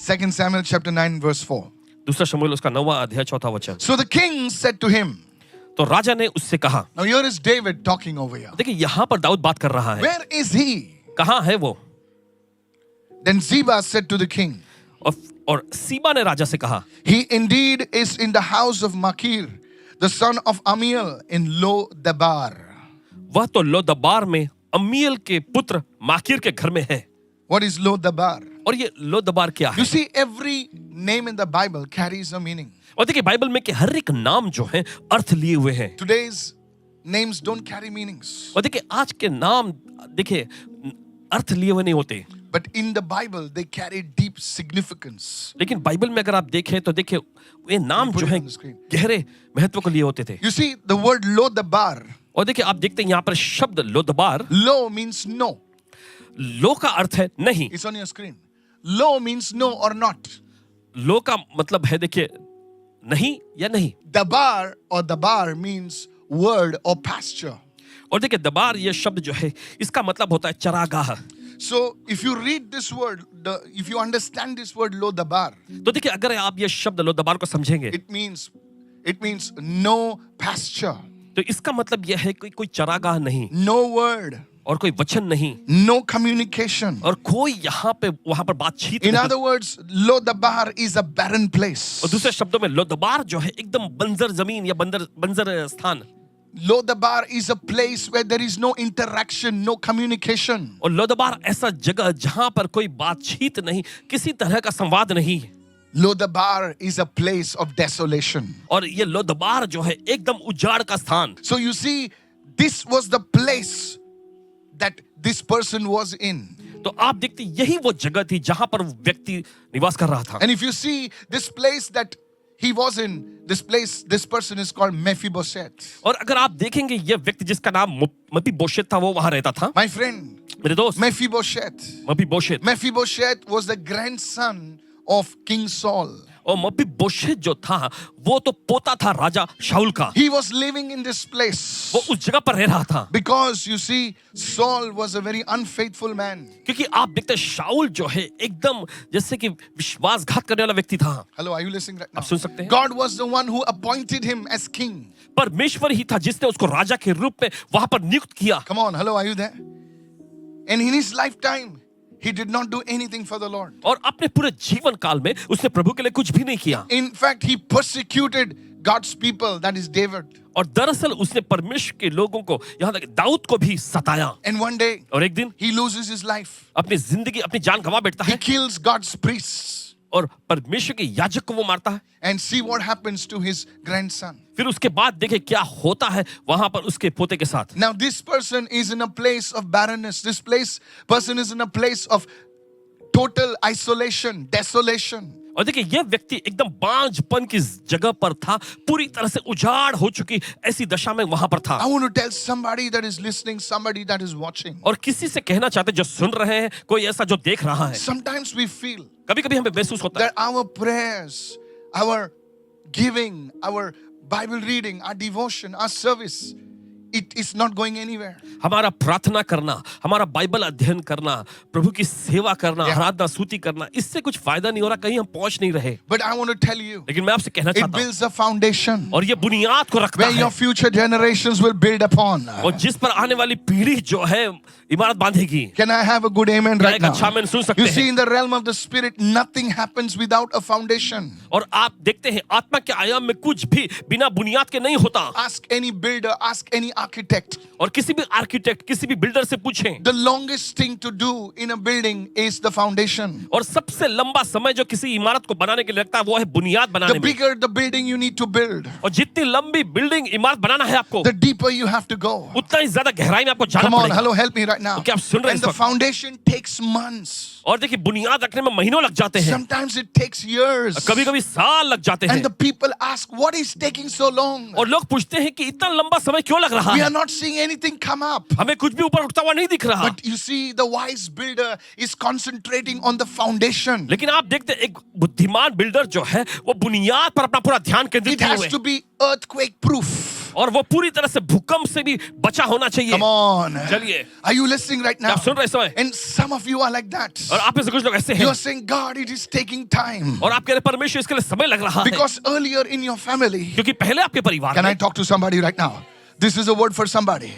2 Samuel chapter 9 verse 4. दूसरा शमूएल उसका 9वां अध्याय 4था वचन। So the king said to him, तो राजा ने उससे कहा, now here is David talking over here. देखिए यहाँ पर दाऊद बात कर रहा है। Where is he? कहाँ है वो? Then Ziba said to the king, और सीबा ने राजा से कहा, he indeed is in the house of Makir, the son of Amiel in Lo Dabar. वह तो लो दबार में अमील के पुत्र माकीर के घर में है। What is Lo Dabar? और ये लो दबार क्या है? You see, every name in the Bible carries a meaning. और देखिए बाइबल में कि हर एक नाम जो है अर्थ लिए हुए हैं। Today's names don't carry meanings. और देखिए आज के नाम देखिए अर्थ लिए हुए नहीं होते, But in the Bible, they carry deep significance. लेकिन बाइबल में अगर आप देखें तो देखिए ये नाम Put जो it है on the screen. गहरे महत्व को लिए होते थे। You see, the word Lo Dabar, और देखिए आप देखते हैं यहाँ पर शब्द लो दबार, Lo means no. लो का अर्थ है नहीं, It's on your screen. Lo means no or not. लो का मतलब है देखिए नहीं या नहीं। Dabar or Dabar means word or pasture. और देखिए दबार ये शब्द जो है इसका मतलब होता है चरागाह। So if you read this word, if you understand this word Lo Dabar, तो देखिए अगर आप ये शब्द लो दबार को समझेंगे it means no pasture, तो इसका मतलब यह है कि कोई चरागाह नहीं no word, और कोई वचन नहीं no communication. और कोई यहाँ पे वहां पर बातचीत In नहीं। other words, Lo Dabar is a barren place. और दूसरे शब्दों में लो दबार जो है एकदम बंजर जमीन या बंजर स्थान। Lo Dabar is a place where there is no interaction, no communication. और लो दबार ऐसा जगह जहां पर कोई बातचीत नहीं, किसी तरह का संवाद नहीं। Lo Dabar is a place of desolation. और ये लो दबार जो है एकदम उजाड़ का स्थान। So you see, this was the place that this person was in. तो आप देखते यही वो जगह थी जहां पर व्यक्ति निवास कर रहा था। And if you see this place that he was in, this person is called Mephibosheth. और अगर आप देखेंगे ये व्यक्ति जिसका नाम मपीबोशेत था वो वहां रहता था। My friend, मेरे दोस्त, Mephibosheth. Mephibosheth. Mephibosheth was the grandson of King Saul. और मपीबोशेत जो था वो तो पोता था राजा शाऊल का। He was living in this place वो उस जगह पर रह रहा था because you see, Saul was a very unfaithful man. क्योंकि आप देखते हैं शाऊल जो है एकदम जैसे कि विश्वासघात करने वाला व्यक्ति था। Hello, are you listening right now? आप सुन सकते हैं? God was the one who appointed him as king. परमेश्वर ही था जिसने उसको राजा के रूप में वहां पर नियुक्त किया। Come on, hello, are you there? And in his lifetime, he did not do anything for the Lord. और अपने पूरे जीवन काल में उसने प्रभु के लिए कुछ भी नहीं किया। In fact, he persecuted God's people, that is David. और दरअसल उसने परमेश्वर के लोगों को यहाँ तक दाऊद को भी सताया। And one day, और एक दिन he loses his life. अपनी जिंदगी अपनी जान गंवा बैठता He है kills God's priests. और परमेश्वर के याजक को वो मारता है। And see what happens to his grandson. फिर उसके बाद देखे क्या होता है वहां पर उसके पोते के साथ। Now, this person is in a place of barrenness. Person is in a place of total isolation, desolation. और देखिए यह व्यक्ति एकदम बांझपन की जगह पर था, पूरी तरह से उजाड़ हो चुकी ऐसी दशा में वहां पर था। I want to tell somebody that is listening, somebody that is watching. और किसी से कहना चाहते जो सुन रहे हैं, कोई ऐसा जो देख रहा है, Sometimes we feel कभी-कभी हमें महसूस होता है that our prayers, our giving, our Bible reading, our devotion, our service, it is not going anywhere. हमारा प्रार्थना करना, हमारा बाइबल अध्ययन करना, प्रभु की सेवा करना, आराधना स्तुति करना, इससे कुछ फायदा नहीं हो रहा, कहीं हम पहुंच नहीं रहे। But I want to tell you, लेकिन मैं आपसे कहना it चाहता हूं, builds a foundation और ये बुनियाद को रखता where your है, future generations will build upon. और जिस पर आने वाली पीढ़ी जो है इमारत बांधेगी। Can I have a good amen क्या right एक now? अच्छा आमीन सुन सकते You see, हैं? in the realm of the spirit, nothing happens without a foundation. और आप देखते हैं आत्मा के आयाम में कुछ भी बिना बुनियाद के नहीं होता। Ask any builder, ask any architect. और किसी भी आर्किटेक्ट, किसी भी बिल्डर से पूछें, The longest thing to do in a building is the foundation. और सबसे लंबा समय जो किसी इमारत को बनाने के लिए लगता है वो है बुनियाद The बनाने में। bigger the building you need to build, और जितनी लंबी बिल्डिंग इमारत बनाना है आपको, the deeper you have to go. उतना ही ज्यादा गहराई में आपको जाना Come on, पड़ेगा। hello, help me right now. क्या आप सुन रहे हैं And इस the वक्त? foundation takes months. और देखिए बुनियाद रखने में महीनों लग जाते हैं, Sometimes it takes years. कभी-कभी साल लग जाते हैं। And the people ask, what is taking so long? और लोग पूछते हैं कि इतना लंबा समय क्यों लग रहा We है, are not seeing anything come up. हमें कुछ भी ऊपर उठता हुआ नहीं दिख रहा। But you see, the wise builder is concentrating on the foundation. लेकिन आप देखते हैं एक बुद्धिमान बिल्डर जो है वो बुनियाद पर अपना पूरा ध्यान केंद्रित It किए has हुए to है। be earthquake proof. और वो पूरी तरह से भूकंप से भी बचा होना चाहिए। Come on. चलिए, Are you listening right क्या now? आप सुन रहे हैं इस समय? And some of you are like that. और आप में से कुछ लोग ऐसे You हैं are saying, God, it is taking time. और आप कह रहे हैं, परमेश्वर इसके लिए समय लग रहा है, Because earlier in your family, क्योंकि पहले आपके परिवार can I में, talk to somebody right now? This is a word for somebody.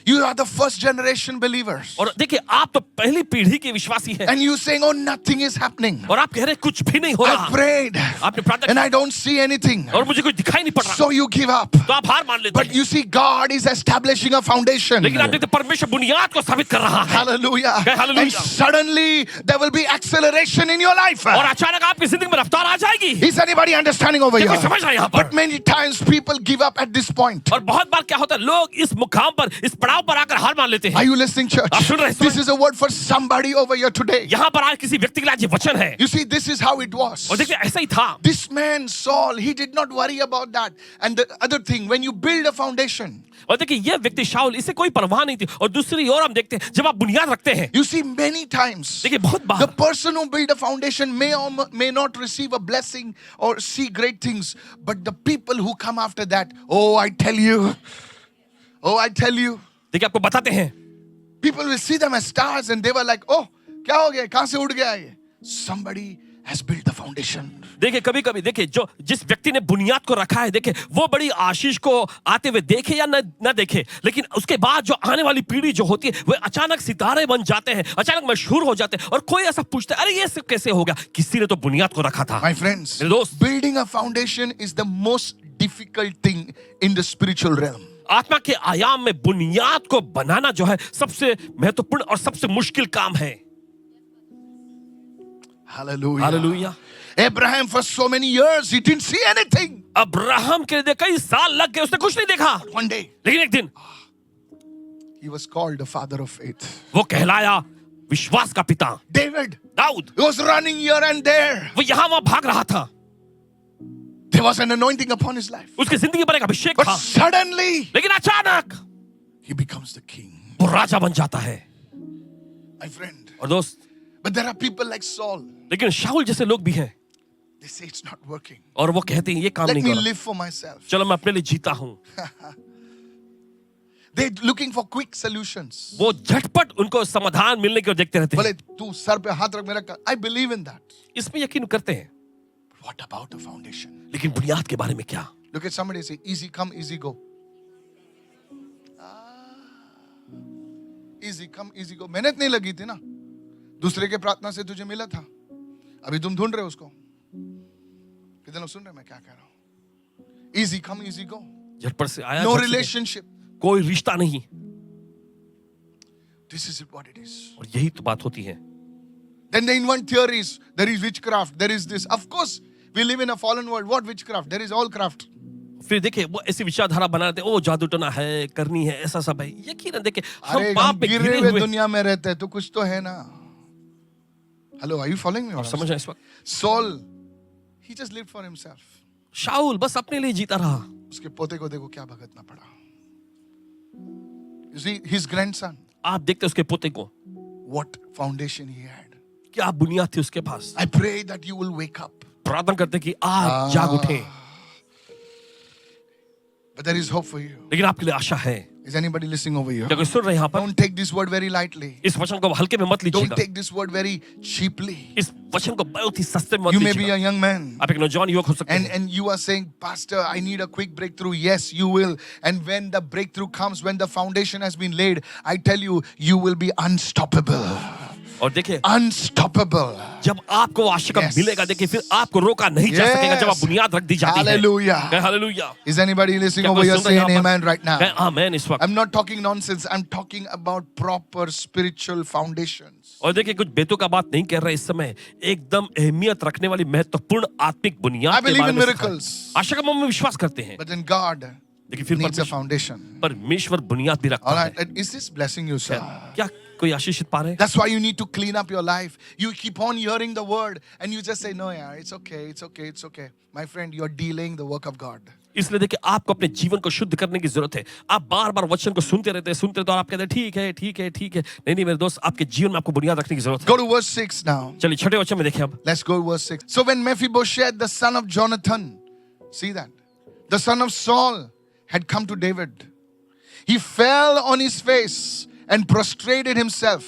You are the first generation believers. और देखिए आप तो पहली पीढ़ी के विश्वासी हैं And you saying, oh, nothing is happening. और आप कह रहे हैं कुछ भी नहीं हो I रहा, prayed आपने प्रार्थना and की I don't see anything. और मुझे कुछ दिखाई नहीं पड़ रहा, So you give up. तो आप हार मान लेते But हैं। you see, God is establishing a foundation. लेकिन आप देखते हैं, परमेश्वर बुनियाद को स्थापित कर रहा है Hallelujah. Okay, hallelujah. And suddenly there will be acceleration in your life. और अचानक आपकी जिंदगी में रफ्तार आ जाएगी। Is anybody understanding over क्या here? कोई समझ रहा है यहाँ पर? But many times people give up at this point. और बहुत बार क्या होता है, लोग इस मुकाम पर, इस पड़ाव पर आकर हार मान लेते Are हैं। you listening, church? आप सुन रहे हैं इस This समय? is a word for somebody over here today. यहाँ पर आज किसी व्यक्ति के लिए आज ये वचन है। You see, this is how it was. और देखिए ऐसा ही था। This man, Saul, he did not worry about that. And the other thing, when you build a foundation, और देखिए ये व्यक्ति शाऊल, इसे कोई परवाह नहीं थी। और दूसरी ओर हम देखते हैं, जब आप बुनियाद रखते हैं, you see, many times, देखिए बहुत the bar person who build a foundation may or may not receive a blessing or see great things, but the people who come after that, oh, I tell you, देखिए आपको बताते हैं, people will see them as stars and they were like, oh, क्या हो गया, कहां से उड़ गया ये? Somebody has built the foundation. देखिए कभी कभी देखिए जो जिस व्यक्ति ने बुनियाद को रखा है, देखिए वो बड़ी आशीष को आते हुए देखे या न देखे, लेकिन उसके बाद जो आने वाली पीढ़ी जो होती है, वे अचानक सितारे बन जाते हैं, अचानक मशहूर हो जाते हैं। और कोई ऐसा पूछता है, अरे ये सब कैसे हो गया? किसी ने तो बुनियाद को रखा था। My friends, मेरे दोस्त, building a foundation is the most difficult thing in the spiritual realm. आत्मा के आयाम में बुनियाद को बनाना जो है सबसे महत्वपूर्ण और सबसे मुश्किल काम है। Hallelujah. Hallelujah. Abraham, for so many years, he didn't see anything. Abraham के लिए कई साल लग गए, उसने कुछ नहीं देखा, One day, लेकिन एक दिन he was called the father of faith. वो कहलाया विश्वास का पिता। David, Dawood, he was running here and there. वो यहाँ वहां भाग रहा था, There was an anointing upon his life. उसकी जिंदगी पर एक अभिषेक But था, suddenly, लेकिन अचानक he becomes the king. वो राजा बन जाता है। My friend. और दोस्त, But there are people like Saul. लेकिन शाऊल जैसे लोग भी हैं They say it's not working. और वो कहते हैं ये काम Let नहीं me कर रहा, live for myself. चलो मैं अपने लिए जीता हूँ। They're looking for quick solutions. वो झटपट उनको समाधान मिलने की ओर देखते रहते बोले हैं। तू सर पे हाथ रख मेरा I believe in that. इसमें यकीन करते हैं, What about the foundation? लेकिन बुनियाद के बारे में क्या? Look at somebody and say, easy come, easy go. Easy come, easy go. मेहनत नहीं लगी थी ना, दूसरे के प्रार्थना से तुझे मिला था, अभी तुम ढूंढ रहे हो उसको। कितने लोग सुन रहे हैं मैं क्या कह रहा हूँ? Easy come, easy go. झटपट से आया, No झट से गया। relationship. कोई रिश्ता नहीं। This is what it is. और यही तो बात होती है। Then they invent theories. There is witchcraft. There is this. Of course, we live in a fallen world. What witchcraft? There is all craft. फिर देखिए वो ऐसी विचारधारा बनाते हैं, ओ जादू टोना है, करनी है, ऐसा सब है। यकीन देखिए अरे हम पाप में गिरे घिरे हुए हुए। दुनिया में रहते हैं तो कुछ तो है ना। Hello, are you following me? आप समझ रहे हैं इस वक्त? Saul, he just lived for himself. शाऊल बस अपने लिए जीता रहा। उसके पोते को देखो क्या भुगतना पड़ा। You see, his grandson, आप देखते हैं उसके पोते को, what foundation he had. क्या बुनियाद थी उसके पास। I pray that you will wake up. प्रार्थना करते कि आज जाग उठे। But there is hope for you. लेकिन आपके लिए आशा है। Is anybody listening over here? क्या कोई सुन रहे हैं यहाँ पर? Don't take this word very lightly. इस वचन को हल्के में मत Don't लीजिएगा। take this word very cheaply. इस वचन को बहुत ही सस्ते में मत You may be लीजिएगा। a young man. आप एक नौजवान युवक हो सकते हैं And you are saying, Pastor, I need a quick breakthrough. Yes, you will. And when the breakthrough comes, when the foundation has been laid, I tell you, you will be unstoppable. और देखिए Unstoppable. जब आपको आशीर्वाद Yes. मिलेगा, देखिए फिर आपको रोका नहीं जा सकेगा जब आप Yes. बुनियाद रख दी जाती है। Hallelujah. कहे हालेलुया। Is anybody listening क्या over कोई here सुन रहे हैं saying यहाँ पर? amen right now? कहे आमेन इस वक्त। I'm not talking nonsense. I'm talking about proper spiritual foundations. और देखिए कुछ बेतों का बात नहीं कर रहे इस समय, एकदम अहमियत रखने वाली महत्वपूर्ण आत्मिक I बुनियाद के believe बारे in में सिखाएं। miracles. आशा का में विश्वास करते हैं, But then God लेकिन फिर needs a परमेश्वर foundation. बुनियाद भी All रखता right. है। And is this blessing you, sir? क्या कोई आशीषित पा रहे हैं? That's why you need to clean up your life. You keep on hearing the word and you just say, no, yeah, it's okay, it's okay, it's okay. My friend, you're delaying the work of God. इसलिए देखिए आपको अपने जीवन को शुद्ध करने की जरूरत है। आप बार बार वचन को सुनते रहते हैं और आप कहते हैं ठीक है ठीक है ठीक है। नहीं मेरे दोस्त, आपके जीवन में आपको बुनियाद रखने की जरूरत है। Go to verse 6 now. चलिए छठे वचन में देखें अब। Let's go to verse 6. So when Mephibosheth, the son of Jonathan, see that? The son of Saul had come to David, he fell on his face and prostrated himself.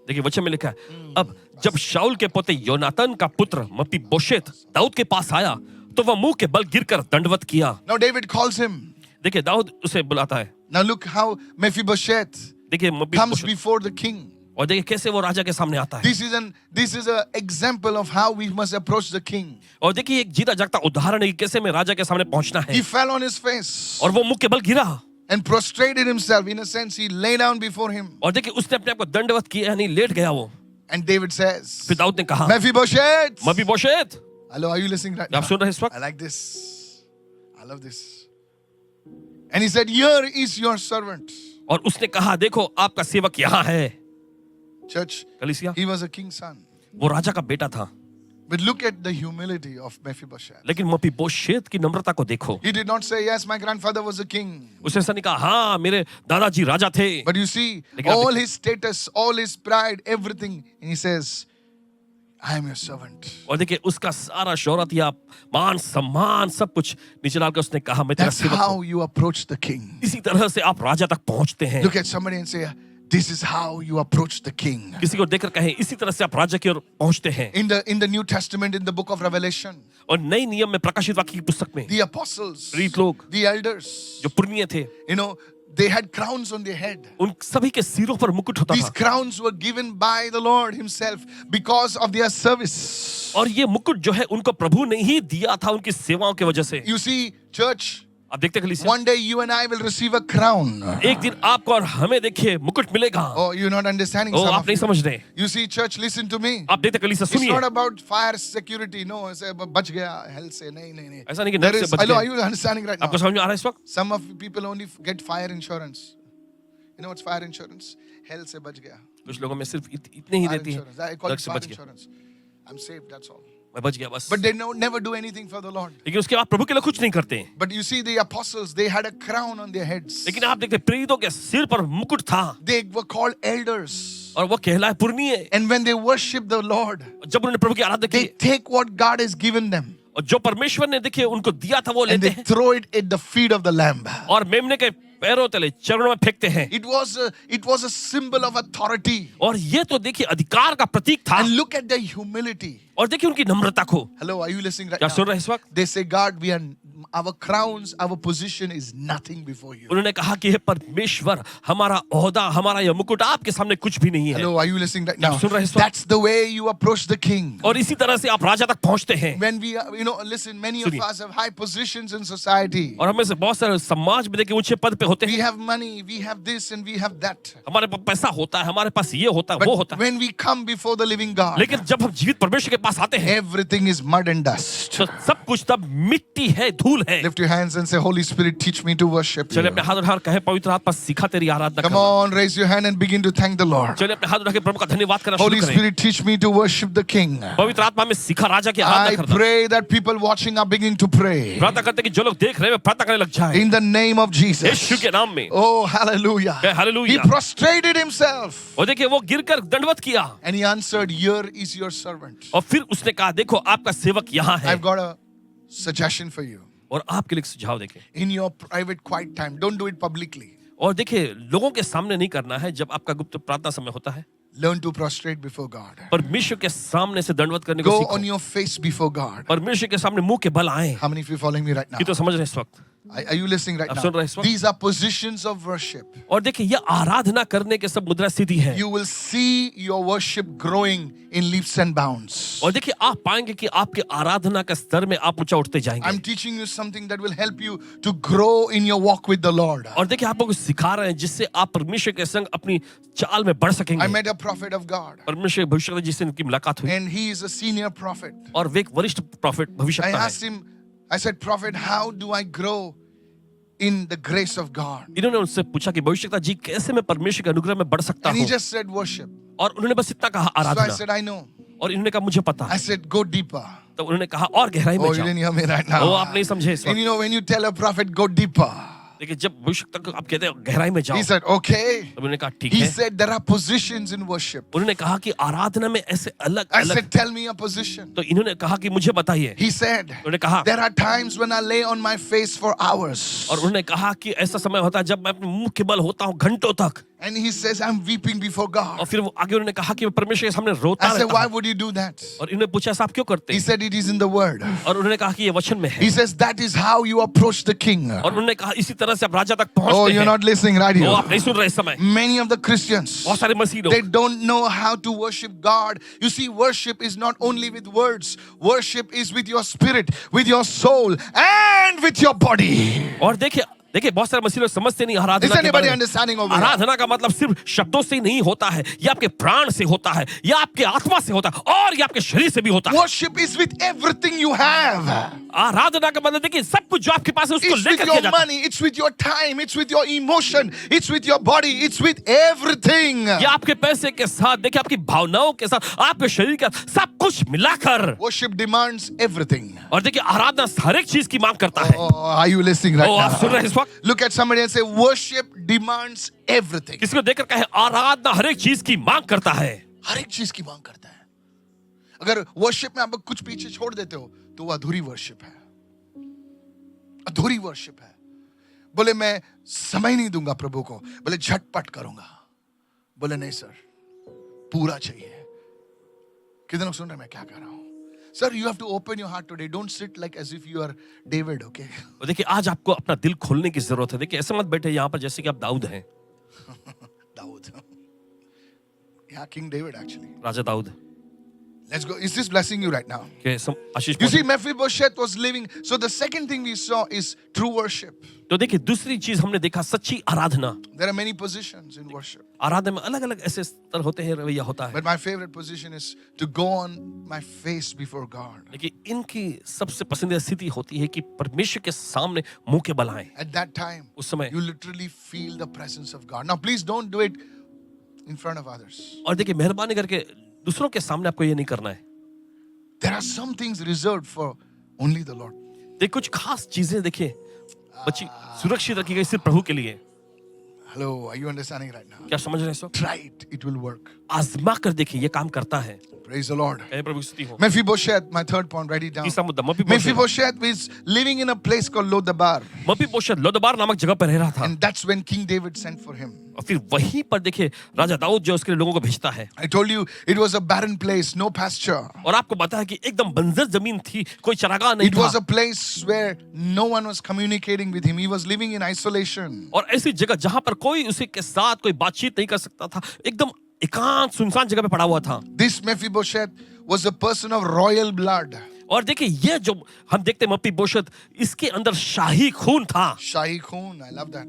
देखिए वचन में लिखा है, अब जब शाऊल के पोते योनातान का पुत्र मपीबोशेत दाऊद के पास आया तो वह मुंह के बल गिरकर दंडवत किया। Now David calls him. देखिए दाऊद उसे बुलाता है। Now look how Mephibosheth देखिए comes Mephibosheth, before the king. और देखिए कैसे वो राजा के सामने आता है। This is an example of how we must approach the king. और देखिए एक जीता जागता उदाहरण है कि कैसे में राजा के सामने पहुंचना है। He fell on his face और वो मुंह के बल गिरा and prostrated himself. In a sense, he lay down before him. और देखिए उसने अपने आप को दंडवत किया, यानी लेट गया वो। And David says, फिर दाऊद ने कहा, Mephibosheth. Mephibosheth, Hello, are you listening right now? आप सुन रहे हैं इस I वक्त? like this. I love this. And he said, here is your servant. और उसने कहा, देखो आपका सेवक यहाँ है। Church, कलीसिया, he was a king's son. वो राजा का बेटा था, But look at the humility of Mephibosheth. लेकिन मपीबोशेत की नम्रता को देखो। He did not say, yes, my grandfather was a king. उसने ऐसा नहीं कहा, हाँ मेरे दादाजी राजा थे। But you see, लेकिन आप all his status, all his pride, everything, and he says, I am your servant. और देखिए उसका सारा शोहरत या मान सम्मान सब कुछ नीचे डालकर उसने कहा, मैं तेरा That's सेवक हूँ। how you approach the king. इसी तरह से आप राजा तक पहुंचते हैं। Look at somebody and say, this is how you approach the king. किसी को देखकर कहें, इसी तरह से आप राजा की ओर पहुंचते हैं। In the New Testament, in the book of Revelation, और नई नियम में प्रकाशित वाक्य की पुस्तक में the apostles, प्रीत लोग the elders, जो पुरनिये थे, you know, they had crowns on their head. उन सभी के सिरों पर मुकुट होता These था। crowns were given by the Lord himself because of their service. और ये मुकुट जो है उनको प्रभु ने ही दिया था उनकी सेवाओं की वजह से। You see, church, आप देखते कलीसिया, one day you and I will receive a crown. एक दिन आपको और हमें देखिए मुकुट मिलेगा। Oh, you're not understanding. O Some आप of नहीं you. समझ रहे। You see, church, listen to me. आप देखते कलीसिया, It's सुनिए, not about fire security. No, it's बच गया hell से. नहीं. ऐसा नहीं कि There नरक से is, बच hello, गए। are you understanding right now? आपको समझ में आ रहा है इस वक्त? Some of people only get fire insurance. You know what's fire insurance? Hell से बच गया. कुछ लोगों में सिर्फ इतने ही Fire देती है, insurance. I call नरक it से fire बच गया, insurance. I'm saved, that's all. मैं बच गया बस। But they never do anything for the Lord. लेकिन उसके बाद प्रभु के लिए कुछ नहीं करते हैं। But you see, the apostles, they had a crown on their heads. लेकिन आप देखते प्रेरितों के सिर पर मुकुट था They were called elders. और वो कहलाए पुरनिये। And when they worship the Lord, जब उन्होंने प्रभु की आराधना they की take what God has given them और जो परमेश्वर ने देखिए उनको दिया था वो and लेते they हैं throw it at the feet of the Lamb. और मेमने के पैरों तले चरणों में फेंकते हैं। It was a symbol of authority. और ये तो देखिए अधिकार का प्रतीक था। And look at the humility. और देखिए उनकी नम्रता को। Hello, are you listening right क्या सुन now? रहे हैं इस वक्त? They say, God, our crowns, our position is nothing before you. उन्होंने कहा कि हे परमेश्वर, हमारा ओहदा, हमारा यह मुकुट आपके सामने कुछ भी नहीं है। Hello, are you listening right क्या now? सुन रहे हैं इस वक्त? That's the way you approach the king. और इसी तरह से आप राजा तक पहुंचते हैं। When we, listen, many of सुनिए। us have high positions in society. और हमें से बहुत सारे समाज में देखिए ऊंचे पद पे होते We हैं। have money, we have this, and we have that. हमारे पास पैसा होता है, हमारे पास ये होता है, वो But होता है। when we come before the living God, लेकिन जब हम जीवित परमेश्वर के पास आते हैं everything is mud and dust. तो सब कुछ तब मिट्टी है, धूल है। Lift your hands and say, Holy Spirit, teach me to worship चलिए you. अपने हाथ उठाकर कहे, पवित्र आत्मा सिखा तेरी आराधना Come करना। on, raise your hand and begin to thank the Lord. चलिए अपने हाथ उठाकर प्रभु का धन्यवाद करना Holy शुरू करें। Spirit, teach me to worship the King. पवित्र आत्मा में सिखा राजा की I आराधना करना। pray that people watching are beginning to pray. प्रार्थना करते कि जो लोग देख रहे हैं वे प्रार्थना करने लग जाएं। In the name of Yeshu Jesus. के नाम में। Oh, hallelujah. कहे, हालेलुया। He prostrated himself और देखिए वो गिरकर दंडवत किया and he answered, here is your servant. और फिर उसने कहा, देखो आपका सेवक यहाँ है। I've got a suggestion for you. और आपके लिए एक सुझाव देखें। In your private quiet time, don't do it publicly. और देखिए लोगों के सामने नहीं करना है, जब आपका गुप्त प्रार्थना समय होता है Learn to prostrate before God. परमेश्वर के सामने से दंडवत करने को Go सीखो। on your face before God. परमेश्वर के सामने मुंह के बल आए। How many of you following me right now? ये तो समझ रहे हैं इस वक्त। Are you listening right आप now? सुन रहे हैं इस वक्त? These are positions of worship. और देखिए ये आराधना करने के सब मुद्रा स्थिति है। You will see your worship growing in leaps and bounds. और देखिए आप पाएंगे कि आपके आराधना के स्तर में आप ऊंचा उठते जाएंगे। I'm teaching you something that will help you to grow in your walk with the Lord. और देखिए आप लोगों को सिखा रहे हैं जिससे आप परमेश्वर के संग अपनी चाल में बढ़ I सकेंगे। met a prophet of God, परमेश्वर के भविष्य जिससे उनकी मुलाकात हुई and he is a senior prophet. और वे एक वरिष्ठ प्रॉफिट I भविष्यवक्ता asked है। him, I said, Prophet, how do I grow in the grace of God? इन्होंने उनसे पूछा कि भविष्यवक्ता जी कैसे मैं परमेश्वर के अनुग्रह में बढ़ सकता And he हूँ। just said, worship. और उन्होंने बस इतना कहा So I Aradhana. said, I know. और इन्होंने कहा मुझे पता। I said, go deeper. तो उन्होंने कहा और गहराई में Oh, you जाओ। didn't hear me right वो now. आप नहीं समझे इस And वक्त। you know, when you tell a prophet, go deeper, देखिए जब भविष्य तक आप कहते हैं गहराई में जाओ, He said, okay. तो उन्होंने कहा ठीक He है। said, there are positions in worship. उन्होंने कहा कि आराधना में ऐसे अलग I अलग, said, tell me a position. तो इन्होंने कहा कि मुझे बताइए। He said, उन्होंने कहा, there are times when I lay on my face for hours. और उन्होंने कहा कि ऐसा समय होता है जब मैं अपने मुंह के बल होता हूँ घंटों तक। And he says, I'm weeping before और God. फिर वो आगे उन्होंने कहा कि मैं परमेश्वर के सामने रोता I said, रहता why हूँ। would you do that? और इन्होंने पूछा ऐसा आप क्यों करते He हैं? said, it is in the word. और उन्होंने कहा कि ये वचन में है। He says, that is how you approach the king. और उन्होंने कहा इसी तरह से आप राजा तक Oh, पहुंचते you're हैं। not listening right वो here. आप नहीं सुन रहे इस समय। Many of the Christians, बहुत सारे मसीह they लोग, don't know how to worship God. You see, worship is not only with words. Worship is with your spirit, with your soul, and with your body. और देखिए बहुत सारे मसीह लोग समझते नहीं आराधना Is के anybody बारे में। understanding over here? आराधना का मतलब सिर्फ शब्दों से ही नहीं होता है, ये आपके प्राण से होता है, ये आपके आत्मा से होता है, और ये आपके शरीर से भी होता है। Worship is with everything you have. आराधना का मतलब देखिए सब कुछ जो आपके पास है उसको It's with लेकर किया your जाता है। money, it's with your time, it's with your emotion, it's with your body, it's with everything. ये आपके पैसे के साथ, देखिए आपकी भावनाओं के साथ, आपके शरीर का सब कुछ मिलाकर। Worship demands everything. और देखिए आराधना हर एक चीज की मांग करता है। Oh, are you listening right ओ आप सुन रहे हैं इस now? वक्त? Look at somebody and say, worship demands everything. किसी को देखकर कहे आराधना हर एक चीज की मांग करता है। हर एक चीज की मांग करता है। अगर वर्शिप में आप कुछ पीछे छोड़ देते हो तो वो अधूरी वर्शिप है, अधूरी वर्शिप है। बोले मैं समय नहीं दूंगा प्रभु को, बोले झटपट करूंगा, बोले नहीं सर पूरा चाहिए। कितने लोग सुन रहे हैं मैं क्या कह रहा हूं? Sir, you have to open your heart today. Don't sit like as if you are David, okay? और देखिए आज आपको अपना दिल खोलने की जरूरत है। देखिए ऐसे मत बैठे यहाँ पर जैसे कि आप दाऊद हैं। Dawood, yeah, King David actually. Raja Dawood. Let's go. Is this blessing you right now? Ashish You see, Mephibosheth was living. So the second thing we saw is true worship. तो देखिए दूसरी चीज हमने देखा सच्ची आराधना। There are many positions in worship, आराधना में अलग अलग ऐसे स्तर होते हैं, रवैया होता है। but my favorite position is to go on my face before God. देखिए इनकी सबसे पसंदीदा स्थिति होती है कि परमेश्वर के सामने मुंह के बल आएं। At that time, उस समय you literally feel the presence of God. Now, please don't do it in front of others. और देखिए मेहरबानी करके दूसरों के सामने आपको ये नहीं करना है। There are some things reserved for only the Lord. देखिए कुछ खास चीजें देखिए बच्ची सुरक्षित रखी गई सिर्फ प्रभु के लिए। Hello, are you understanding right now? क्या समझ रहे हैं सो? Try it, it will work. आजमा कर देखिए ये काम करता है। Praise the Lord. हे प्रभु की स्तुति हो। Mephibosheth, my third point, write it down. तीसरा मुद्दा Mephibosheth is living in a place called Lodabar. Mephibosheth Lodebar नामक जगह पर रह रहा था। And that's when King David sent for him. और फिर वहीं पर देखिए राजा दाऊद जो उसके लिए लोगों को भेजता है। I told you it was a barren place, no pasture. और आपको बताया कि एकदम बंजर जमीन थी, कोई चरागाह नहीं It was था। a place where no one was communicating with him. He was living in isolation. और ऐसी जगह जहां पर कोई उसी के साथ कोई बातचीत नहीं कर सकता था, एकदम एकांत सुनसान जगह पे पड़ा हुआ था। This Mephibosheth was a person of royal blood. और देखिए ये जो हम देखते हैं मपीबोशेत, इसके अंदर शाही खून था। Shahi Khun, I love that.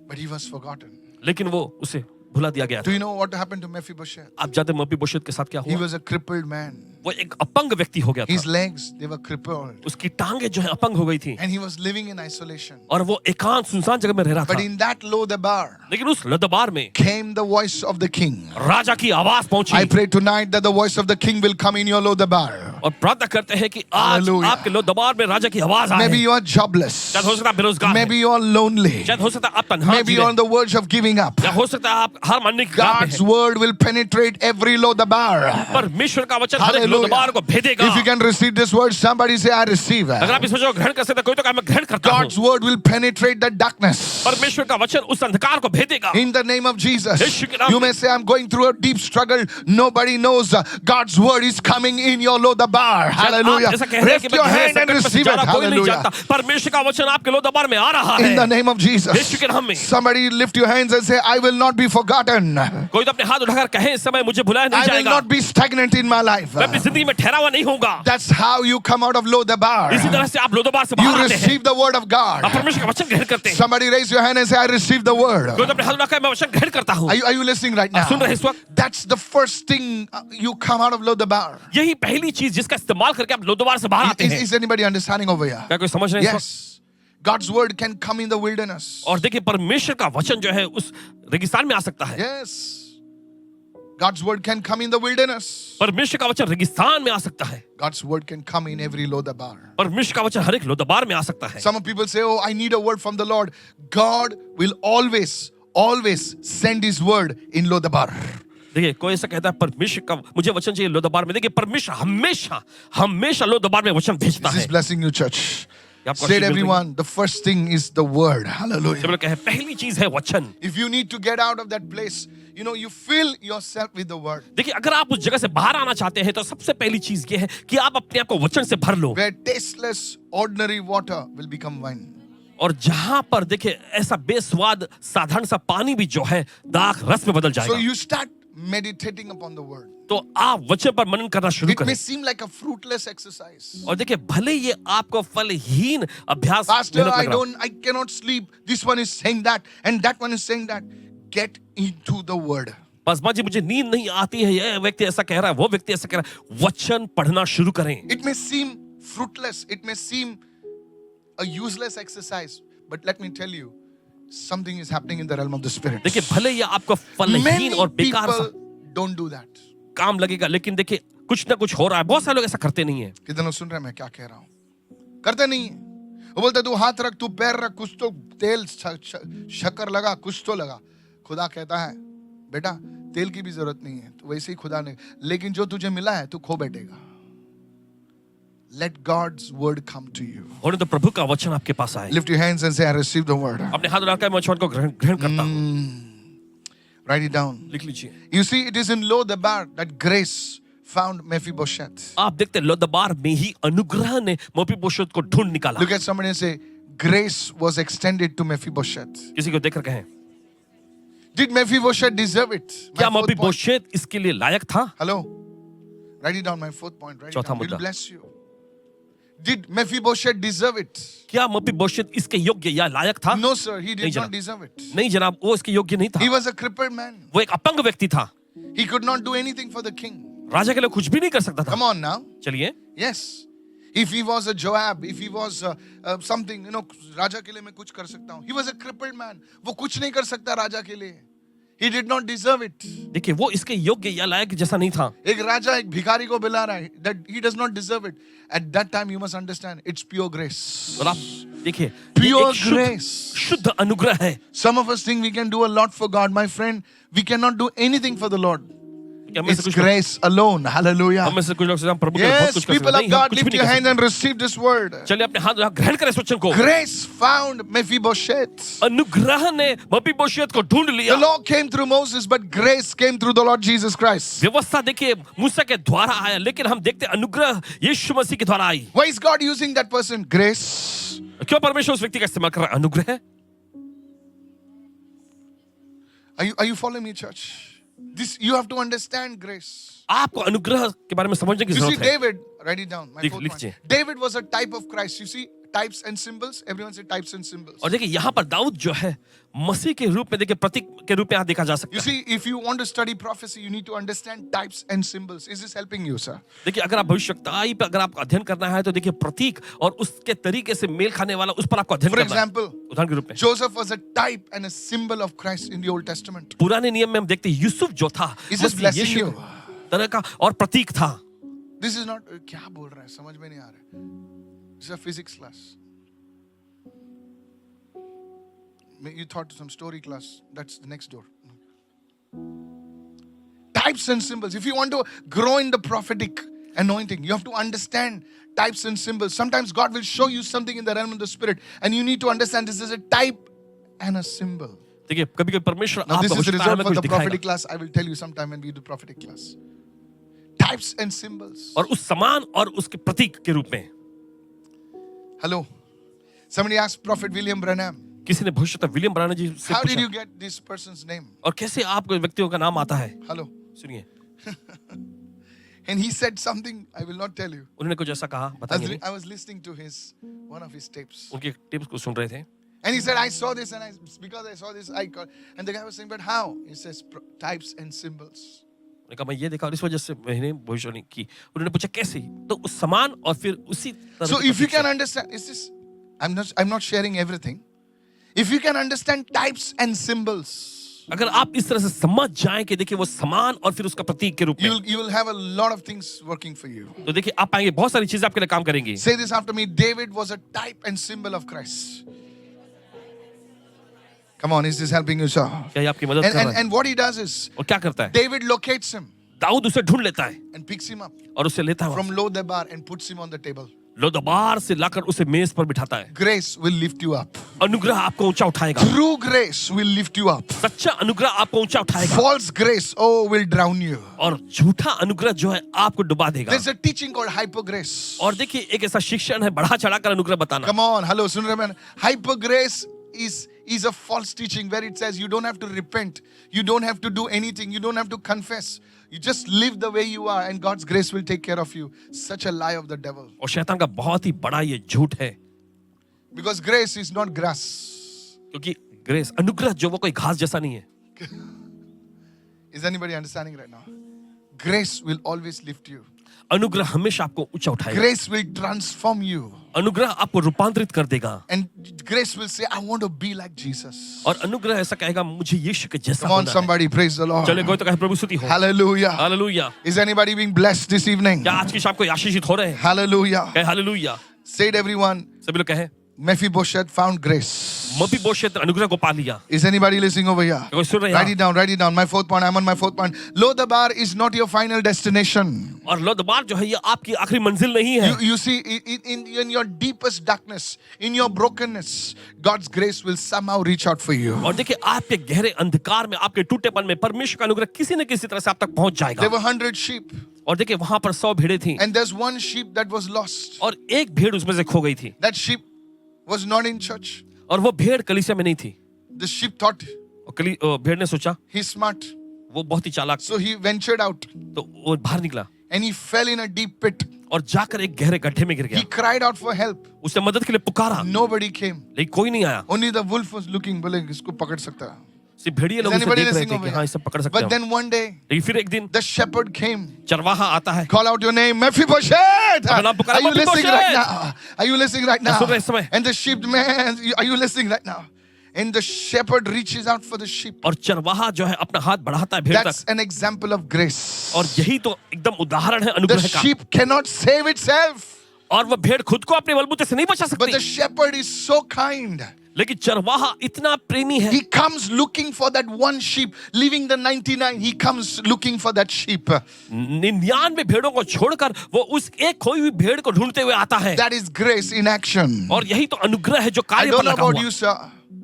But he was forgotten. लेकिन वो उसे भुला दिया गया Do था। you know what happened to Mephibosheth? आप जानते हैं मपीबोशेत के साथ क्या He हुआ? was a crippled man. वो एक अपंग व्यक्ति हो गया His था। legs, they were crippled. उसकी टांगे जो है अपंग हो गई थी And he was living in isolation. और वो एकांत सुनसान जगह में रह रहा But था। in that Lodabar लेकिन उस लदबार में came the voice of the king. राजा की आवाज पहुंची। I pray tonight that the voice of the king will come in your Lodabar. और प्रार्थना करते हैं कि आज Hallelujah. आपके लोदबार में राजा की आवाज आए। Maybe you are jobless. शायद हो सकता है बेरोजगार Maybe है। you are lonely. शायद हो सकता है आप तन्हा Maybe जी you are रहे on the verge of giving up. हैं। या हो सकता है आप हार मानने की कगार पे God's हैं। word will penetrate every Lodabar. परमेश्वर का वचन हर एक लोदबार को भेदेगा। If you can receive this word, somebody say, I receive. अगर आप इस वचन को ग्रहण कर सकते हैं, कोई तो कहे मैं ग्रहण करता हूँ। God's word will penetrate the darkness. परमेश्वर का वचन उस अंधकार को भेदेगा। In the name of Jesus. यीशु के नाम You में। may say, I'm going through a deep struggle. Nobody knows. God's word is coming in your Lodabar. Hallelujah. आप ऐसा कह रहे हैं कि Lift your मैं hand and संकट में receive जा it. रहा, कोई नहीं Hallelujah. जानता। परमेश्वर का वचन आपके लोदबार में आ रहा है। In the name of Jesus. यीशु के नाम में। Somebody lift your hands and say, I will not be forgotten. कोई तो अपने हाथ उठाकर कहे इस समय मुझे भुलाया नहीं I will जाएगा। not be stagnant in my life. मैं अपनी जिंदगी में ठहरा हुआ नहीं होऊंगा। That's how you come out of Lodabar. इसी तरह से आप लोदबार से You बाहर आते हैं। receive the word of God. आप परमेश्वर का वचन ग्रहण करते हैं। Somebody raise your hand and say, I receive the word. कोई तो अपने हाथ उठाकर मैं वचन ग्रहण करता हूँ। Are you listening right now? सुन रहे हैं इस वक्त? That's the first thing you come out of Lodabar. यही पहली चीज जिसका इस्तेमाल करके आप लोदबार से बाहर आते हैं। Is anybody understanding over here? क्या कोई समझ रहे हैं इस वक्त? Yes. God's word can come in the wilderness. और देखिए परमेश्वर का वचन जो है उस रेगिस्तान में आ सकता है। Yes. God's word can come in the wilderness. परमेश्वर का वचन रेगिस्तान में आ सकता है। God's word can come in every Lodabar. परमेश्वर का वचन हर एक लोदबार में आ सकता है। Some people say, oh, I need a word from the Lord. God will always send his word in Lodabar. देखिए कोई ऐसा कहता है परमेश्वर का मुझे वचन चाहिए लोदबार में। देखिए परमेश्वर हमेशा लोदबार में वचन भेजता This है। is blessing you, church. ये आपको Say आशीष it, मिल रही है। everyone. The first thing is the word. Hallelujah. सब लोग कहे पहली चीज है वचन। If you need to get out of that place, you fill yourself with the word. देखिए अगर आप उस जगह से बाहर आना चाहते हैं तो सबसे पहली चीज ये है कि आप अपने आप को वचन से भर लो। Where tasteless, ordinary water will become wine. और जहां पर देखिए ऐसा बेस्वाद साधारण सा पानी भी जो है दाख रस में बदल So जाएगा। you start meditating upon the word. तो आप वचन पर मनन करना शुरू It may करें। seem like a fruitless exercise. और देखिए भले ये आपको फलहीन अभ्यास Pastor, मेहनत लग रहा हो। I cannot sleep. This one is saying that, and that one is saying that. Get into the word. पासमा जी मुझे नींद नहीं आती है, ये व्यक्ति ऐसा कह रहा है, वो व्यक्ति ऐसा कह रहा है। वचन पढ़ना शुरू करें। It may seem fruitless. It may seem a useless exercise. But let me tell you, something is happening in the realm of the spirit. देखिए भले ये आपको फलहीन Many और बेकार सा people don't do that. काम लगेगा, लेकिन देखिए कुछ ना कुछ हो रहा है। बहुत सारे लोग ऐसा करते नहीं है। कितने लोग सुन रहे हैं मैं क्या कह रहा हूं? करते नहीं है। वो बोलते तू हाथ रख, तू पैर रख, कुछ तो तेल शक्कर लगा, कुछ तो लगा। खुदा कहता है बेटा तेल की भी जरूरत नहीं है, तो वैसे ही खुदा ने, लेकिन जो तुझे मिला है तू खो बैठेगा। Let God's word come to you. और तो प्रभु का वचन आपके पास आए। Lift your hands and say, I receive the word. अपने हाथ उठाकर मैं वचन को ग्रहण करता हूँ। Write it down. लिख लीजिए। You see, it is in Lodabar that grace found Mephibosheth. आप देखते हैं लोदबार में ही अनुग्रह ने मपीबोशेत को ढूंढ निकाला। Look at somebody and say, grace was extended to Mephibosheth. किसी को देखकर कहें Did Mephibosheth deserve it? क्या My fourth point. मपीबोशेत इसके लिए लायक था? Hello. Write it down, my fourth point. Write it चौथा down. It मुद्दा। will bless you. Did Mephibosheth deserve it? क्या मपीबोशेत इसके योग्य या लायक था? No, sir. He did नहीं not जनाब। deserve it. नहीं जनाब, वो इसके योग्य नहीं था। He was a crippled man. वो एक अपंग व्यक्ति था। He could not do anything for the king. राजा के लिए कुछ भी नहीं कर सकता था। Come on now. चलिए, Yes. If he was a Joab, if he was something, राजा के लिए मैं कुछ कर सकता हूँ. He was a crippled man. वो कुछ नहीं कर सकता राजा के लिए. He did not deserve it. देखिए वो इसके योग्य या लायक जैसा नहीं था। एक राजा एक भिखारी को बुला रहा है. That he does not deserve it. At that time you must understand, it's pure grace. और आप देखिए Pure ये एक grace. शुद्ध अनुग्रह है। Some of us think we can do a lot for God. My friend, we cannot do anything for the Lord. हम में से It's कुछ लोग- grace alone. Hallelujah. हम में से कुछ लोग सोचते हैं, हम प्रभु के लिए बहुत Yes, कुछ कर people सकते हैं। of नहीं, हम God, कुछ भी lift नहीं your कर hand and receive this word. सकते। चलिए अपने हाथ ग्रहण करें इस वचन को। Grace found Mephibosheth. अनुग्रह ने मपीबोशेत को ढूंढ The लिया। law came through Moses, but grace came through the Lord Jesus Christ. व्यवस्था देखिए मूसा के द्वारा आया, लेकिन हम देखते हैं अनुग्रह यीशु मसीह के द्वारा आई। Why is God using that person? Grace. क्यों परमेश्वर उस व्यक्ति का इस्तेमाल कर रहा है? अनुग्रह। Are you following me, church? This you have to understand grace. आपको अनुग्रह के बारे में समझने की You see, जरूरत है। David, write it down. My लिख fourth लीजिए। point. David was a type of Christ. You see, types and symbols. Everyone say types and symbols. और देखिए यहाँ पर दाऊद जो है मसीह के रूप में देखिए प्रतीक के रूप में यहाँ देखा जा सकता You है। see, if you want to study prophecy, you need to understand types and symbols. Is this helping you, sir? देखिए अगर आप भविष्यवाणी पे अगर आपको अध्ययन करना है तो देखिए प्रतीक और उसके तरीके से मेल खाने वाला उस पर आपको अध्ययन For करना है। example, उदाहरण के रूप में Joseph was a type and a symbol of Christ in the Old Testament. पुराने नियम में हम देखते हैं यूसुफ जो था Is this Masih blessing Yeshu you? तरह का और प्रतीक था। This is not क्या बोल रहा है समझ में नहीं आ रहा है. This is a physics class. You thought some story class. That's the next door. Types and symbols. If you want to grow in the prophetic anointing, you have to understand types and symbols. Sometimes God will show you something in the realm of the spirit, and you need to understand this is a type and a symbol. देखिए कभी-कभी परमेश्वर Now, this आपको is भविष्यवाणी reserved में for कुछ the prophetic दिखाएगा class. I will tell you sometime when we do prophetic class. Types and symbols. और उस समान और उसके प्रतीक के रूप में। Hello. Somebody asked Prophet William Branham, किसी ने भविष्यवक्ता विलियम ब्रानम जी से how did पूछा you get this person's name? और कैसे आपको व्यक्तियों का नाम आता है? Hello. सुनिए, And he said something I will not tell you. उन्होंने कुछ ऐसा कहा, बताएंगे नहीं। I was listening to one of his tapes. उनके टिप्स को सुन रहे थे। And he said, I saw this, and because I saw this, I got. And the guy was saying, but how? He says, types and symbols. उन्होंने कहा मैं ये देखा और इस वजह से मैंने भविष्यवाणी की। उन्होंने पूछा कैसे? तो उस समान और फिर उसी तरह So के if you प्रतीक can से- understand, is this? I'm not sharing everything. If you can understand types and symbols, अगर आप इस तरह से समझ जाएं कि देखिए वो समान और फिर उसका प्रतीक के रूप में, you will have a lot of things working for you. तो देखिए आप पाएंगे बहुत सारी चीजें आपके लिए काम करेंगी. Say this after me. David was a type and symbol of Christ. Come on, is this helping you, sir? क्या ये आपकी मदद कर रहा है? And what he does is, और क्या करता है? David locates him दाऊद उसे ढूंढ लेता है and picks him up और उसे लेता है from Lodebar and puts him on the table. Lodebar से लाकर उसे मेज पर बिठाता है. Grace will lift you up. अनुग्रह आपको ऊंचा उठाएगा. True grace will lift you up. सच्चा अनुग्रह आपको ऊंचा उठाएगा. False grace, oh, will drown you. और झूठा अनुग्रह जो है आपको डुबा देगा. There's a teaching called hyper grace. और देखिए एक ऐसा शिक्षण है बढ़ा चढ़ाकर अनुग्रह बताना. Come on, hello, सुन रहे हैं? Hyper grace is a false teaching where it says you don't have to repent, you don't have to do anything, you don't have to confess. You just live the way you are and God's grace will take care of you. Such a lie of the devil. और शैतान का बहुत ही बड़ा ये झूठ है. Because grace is not grass. क्योंकि grace अनुग्रह जो वो कोई घास जैसा नहीं है. Is anybody understanding right now? Grace will always lift you. अनुग्रह हमेशा आपको ऊंचा उठाएगा. Grace will transform you. अनुग्रह आपको रूपांतरित कर देगा. And grace will say, I want to be like Jesus. और अनुग्रह ऐसा कहेगा मुझे यीशु के जैसा Come on, होना है. somebody, praise the Lord. चले कोई तो कहे प्रभु स्तुति हो. Hallelujah. Hallelujah. Is anybody being blessed this evening? क्या आज की शाम को आशीषित हो रहे हैं? Hallelujah. कहे हालेलुया. Say it, everyone. सभी लोग कहे Mephibosheth found grace. मपीबोशेत अनुग्रह को पा लिया. Is anybody listening over here? कोई सुन रहे हैं? Write it down, write it down. My fourth point, I'm on my fourth point. Lodabar is not your final destination. और लोदबार जो है ये आपकी आखिरी मंजिल नहीं है. You see, in your deepest darkness, in your brokenness, God's grace will somehow reach out for you. और देखिए आपके गहरे अंधकार में, आपके टूटेपन में परमेश्वर का अनुग्रह किसी न किसी तरह से आप तक पहुंच There जाएगा. were 100 sheep, और देखिए वहां पर 100 भेड़ें थी and there's one sheep that was lost. और एक भेड़ उसमें से खो गई थी. That sheep was not in church. और वो भेड़ कलीसिया में नहीं थी. The sheep thought और भेड़ ने सोचा he's smart, वो बहुत ही चालाक, so he ventured out तो वो बाहर निकला and he fell in a deep pit. और जाकर एक गहरे गड्ढे में गिर He गया. cried out for help. उसने मदद के लिए पुकारा Nobody came. लेकिन कोई नहीं आया. Only the wolf was looking, बोले इसको पकड़ सकता है. सिर्फ भेड़िए Is लोग उसे anybody देख रहे listening थे over कि हाँ इसे पकड़ here? सकते But हैं. then one day, लेकिन फिर एक दिन the shepherd came. चरवाहा आता है. Call out your name, Mephibosheth. नाम पुकारा, Are you listening Mephibosheth. right now? Are you listening right now? सुन रहे हैं इस समय? And the sheep man, are you listening right now? And the shepherd reaches out for the sheep. और चरवाहा जो है अपना हाथ बढ़ाता है भेड़ That's तक. an example of grace. और यही तो एकदम उदाहरण है The अनुग्रह का. sheep cannot save itself, और वह भेड़ खुद को अपने बलबूते से नहीं बचा but the सकती. shepherd is so kind. लेकिन चरवाहा इतना प्रेमी है. He comes looking for that one sheep, leaving the 99. He comes looking for that sheep. 99 भेड़ों को छोड़कर वो उस एक खोई हुई भेड़ को ढूंढते हुए आता है. That is grace in action. और यही तो अनुग्रह है जो I कार्य don't पर know लगा about हुआ. you, sir.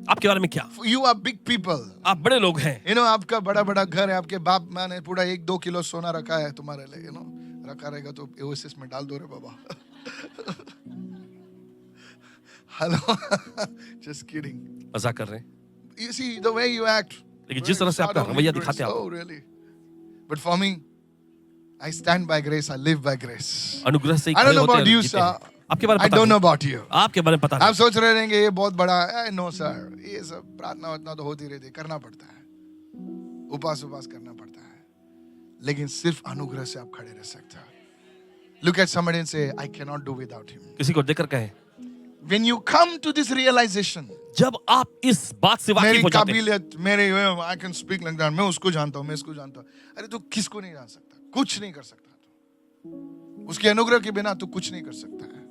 आपके बारे में क्या? You are big people. आप बड़े लोग हैं. You know, आपका बड़ा बड़ा घर है, आपके बाप माँ ने पूरा 1-2 किलो सोना रखा है तुम्हारे लिए. You know, रखा रहेगा तो ओएसिस में डाल दो रे बाबा. Hello, just kidding. मजाक कर रहे हैं. You see the way you act. लेकिन जिस तरह से आपका रवैया दिखाते हैं आप. Oh, really? But for me, I stand by grace. I live by grace. अनुग्रह से ही I don't खड़े know होते about हैं, you, जीते sir. हैं. आपके बारे में I पता don't know नहीं. about you. आपके बारे में पता आप नहीं. सोच रहे रहेंगे ये बहुत बड़ा है. No, sir. ये सब प्रार्थना उतना तो होती रहती है, करना पड़ता है. उपास करना पड़ता है. लेकिन सिर्फ अनुग्रह से आप खड़े रह सकते हो. Look at somebody and say, I cannot do without him. किसी को देखकर कहें, When you come to this realization, जब आप इस बात से वाकिफ मेरी हो जाते हैं. काबिलियत, मेरे I can speak like that. मैं उसको जानता हूँ, मैं इसको जानता हूँ. अरे तू किसको नहीं जान सकता? कुछ नहीं कर सकता तू. उसके अनुग्रह के बिना तू कुछ नहीं कर सकता है.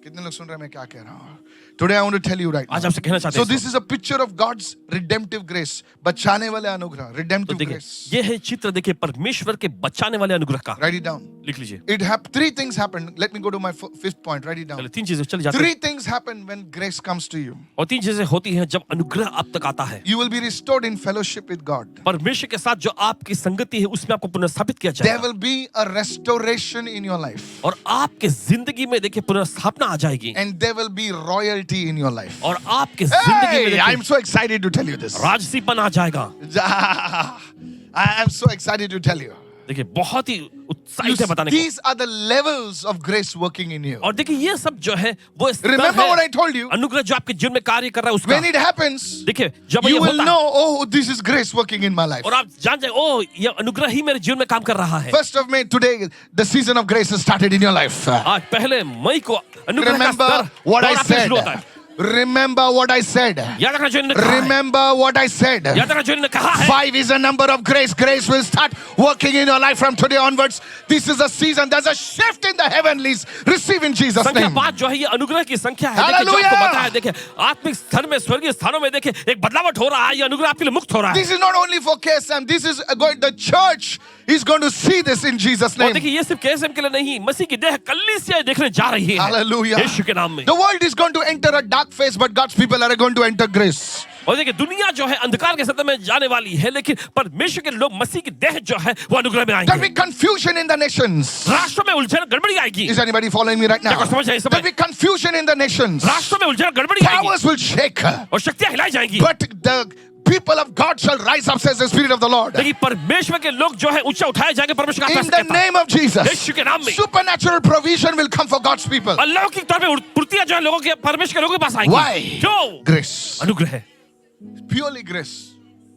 कितने लोग सुन रहे हैं मैं क्या कह रहा हूँ? Today I want to tell you right now. आज आपसे कहना चाहते So हैं. this is a picture of God's redemptive grace. बचाने वाले अनुग्रह, तो redemptive देखिए grace. ये है चित्र, देखिए परमेश्वर के बचाने वाले अनुग्रह का. Write it down. लिख लीजिए. It three things happened. Let me go to my fifth point. Write it down. चलिए 3 चीजें चली जाती हैं. 3 things happen when grace comes to you. और 3 चीजें होती हैं जब अनुग्रह आप तक आता है. You will be restored in fellowship with God. परमेश्वर के साथ जो आपकी संगति है उसमें आपको पुनर्स्थापित किया There जाएगा. will be a restoration in your life. और आपके जिंदगी में देखिए पुनर्स्थापना आ जाएगी. And there will be royalty in your life. और आपके जिंदगी में Hey, I'm देखिए so excited to tell you this. राजसीपन आ जाएगा. I am so excited to tell you. देखिए बहुत ही You उत्साहित है बताने को. these are the levels of grace working in you. और देखिए ये सब जो है वो स्तर Remember what I है told you? अनुग्रह जो आपके जीवन में कार्य कर रहा है उसका. When it happens, देखिए जब ये you will होता है know, oh, this is grace working in my life. और आप जान जाए ओ ये अनुग्रह ही मेरे जीवन में काम कर रहा है. 1st of May, today, the season of grace has started in your life. आज 1 मई को अनुग्रह का Remember स्तर what I दौड़ना फिर said. शुरू होता है. Remember what I said. याद रखना जो इन्होंने कहा है। Remember what I said. याद रखना जो इन्होंने कहा है। 5 is a number of grace. Grace will start working in your life from today onwards. This is a season. There's a shift in the heavenlies. Receive in Jesus' संख्या name. 5 जो है ये अनुग्रह की संख्या है। देखिए जो Hallelujah! आपको बताया, देखिए आत्मिक स्तर में, स्वर्गीय स्थानों में देखिए एक बदलावट हो रहा है। ये अनुग्रह आपके लिए मुक्त हो रहा है। This is not only for KSM. This is going. The church is going to see this in Jesus' और name. देखिए ये सिर्फ केएसएम के लिए नहीं, मसीह की देह कलीसिया देखने जा रही है। Hallelujah. यीशु के नाम में। The world is going to enter a dark phase, but God's people are going to enter grace. और देखिए दुनिया जो है अंधकार के सत्य में जाने वाली है, लेकिन परमेश्वर के लोग, मसीह की देह जो है वो अनुग्रह में There'll आएंगे। be confusion in the nations. राष्ट्रों में उलझन गड़बड़ी आएगी। Is anybody following me right now? देखो, समझ रहे हैं इस समय? There'll be confusion in the nations. राष्ट्रों में उलझन गड़बड़ी आएगी Powers will shake. और शक्तियां हिलाई जाएंगी। But the people of God shall rise up, says the Spirit of the Lord. लेकिन परमेश्वर के लोग जो है ऊंचा उठाए जाएंगे। परमेश्वर का In the name of Jesus, यीशु के नाम में supernatural provision will come for God's people. अलौकिक तौर पे पूर्तियां जो है लोगों के, परमेश्वर के लोगों के पास आएंगी। Why? क्यों? Grace. अनुग्रह है, Purely grace.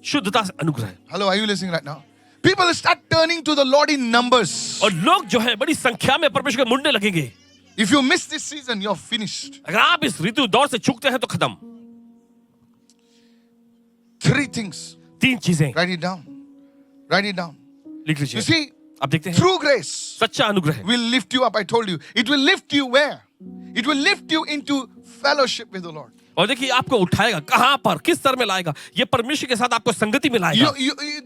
शुद्धता से अनुग्रह है। Hello, are you listening right now? People start turning to the Lord in numbers. और लोग जो है बड़ी संख्या में परमेश्वर के मुंडे लगेंगे। If you miss this season, you're finished. अगर आप इस ऋतु दौर से चूकते हैं तो खत्म। 3 things. 3 चीजें Write it down. Write it down. लिख You लीजिए। see, आप देखते हैं true grace सच्चा अनुग्रह will lift you up. I told you. It will lift you where? It will lift you into fellowship with the Lord. और देखिए आपको उठाएगा कहां पर, किस स्तर में लाएगा? ये परमेश्वर के साथ आपको संगति में लाएगा।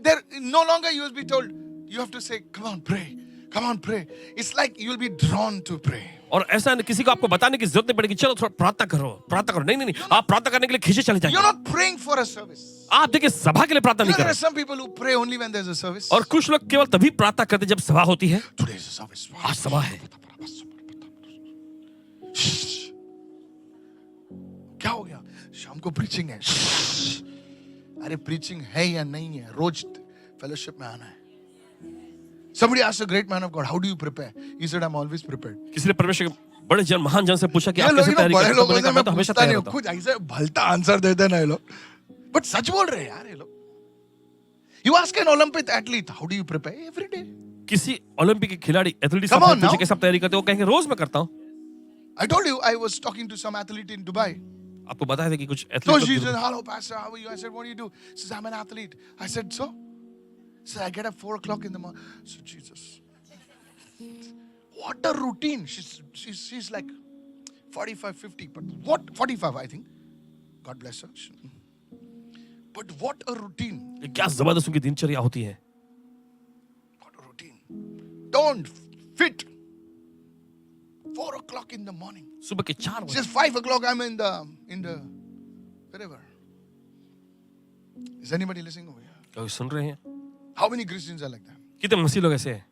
There no longer you will be told, you have to say, come on, pray. Come on, pray. It's like you will be drawn to pray. और ऐसा किसी को आपको बताने की जरूरत नहीं पड़ेगी, चलो थोड़ा प्रार्थना करो, प्रार्थना करो। नहीं नहीं नहीं, आप प्रार्थना करने के लिए खींचे चले You're जाएंगे। not praying for a service. आप देखिए सभा के लिए प्रार्थना You नहीं know, there कर are रहे। some people who pray only when there's a service. और कुछ लोग केवल तभी प्रार्थना करते जब सभा होती है। Today is a service. आज सभा है। Shh. क्या हो गया? शाम को preaching है। Shh. अरे preaching है या नहीं है? रोज fellowship में आना है। Somebody asked a great man of God, how do you prepare? He said, I'm always prepared. किसी ने परमेश्वर के बड़े जन, महान जन से पूछा कि ये आप लोग कैसे ना तैयारी बड़े करते हो? लोगों मैंने से कहा, मैं मैं तो हमेशा पूछता नहीं तैयार हूँ, होता हूँ। कुछ ऐसे भलता आंसर देते हैं ना ये लोग। But सच बोल रहे हैं यार ये लोग। You ask an Olympic athlete, how do you prepare? Every day. किसी ओलंपिक के खिलाड़ी, एथलीट Come से on पूछे now. कैसे आप तैयारी करते हो? वो कहेंगे रोज मैं करता हूँ। I told you I was talking to some athlete in Dubai. आपको बताया था कि कुछ So she athlete said, hello pastor, how are you? I said, what do you do? She said, I'm an athlete. I said, so? She said, I get up 4 o'clock in the morning. I said, Jesus. What a routine. She's like 45, 50. But what? 45, I think. God bless her. But what a routine. क्या जबरदस्त उनकी दिनचर्या होती है। What a routine. Don't fit. 4 o'clock in the morning. सुबह के 4 बजे। Just 5 o'clock, I'm in the wherever. Is anybody listening over here? लोग सुन रहे हैं? How many Christians are like that? कितने मसीह लोग ऐसे हैं?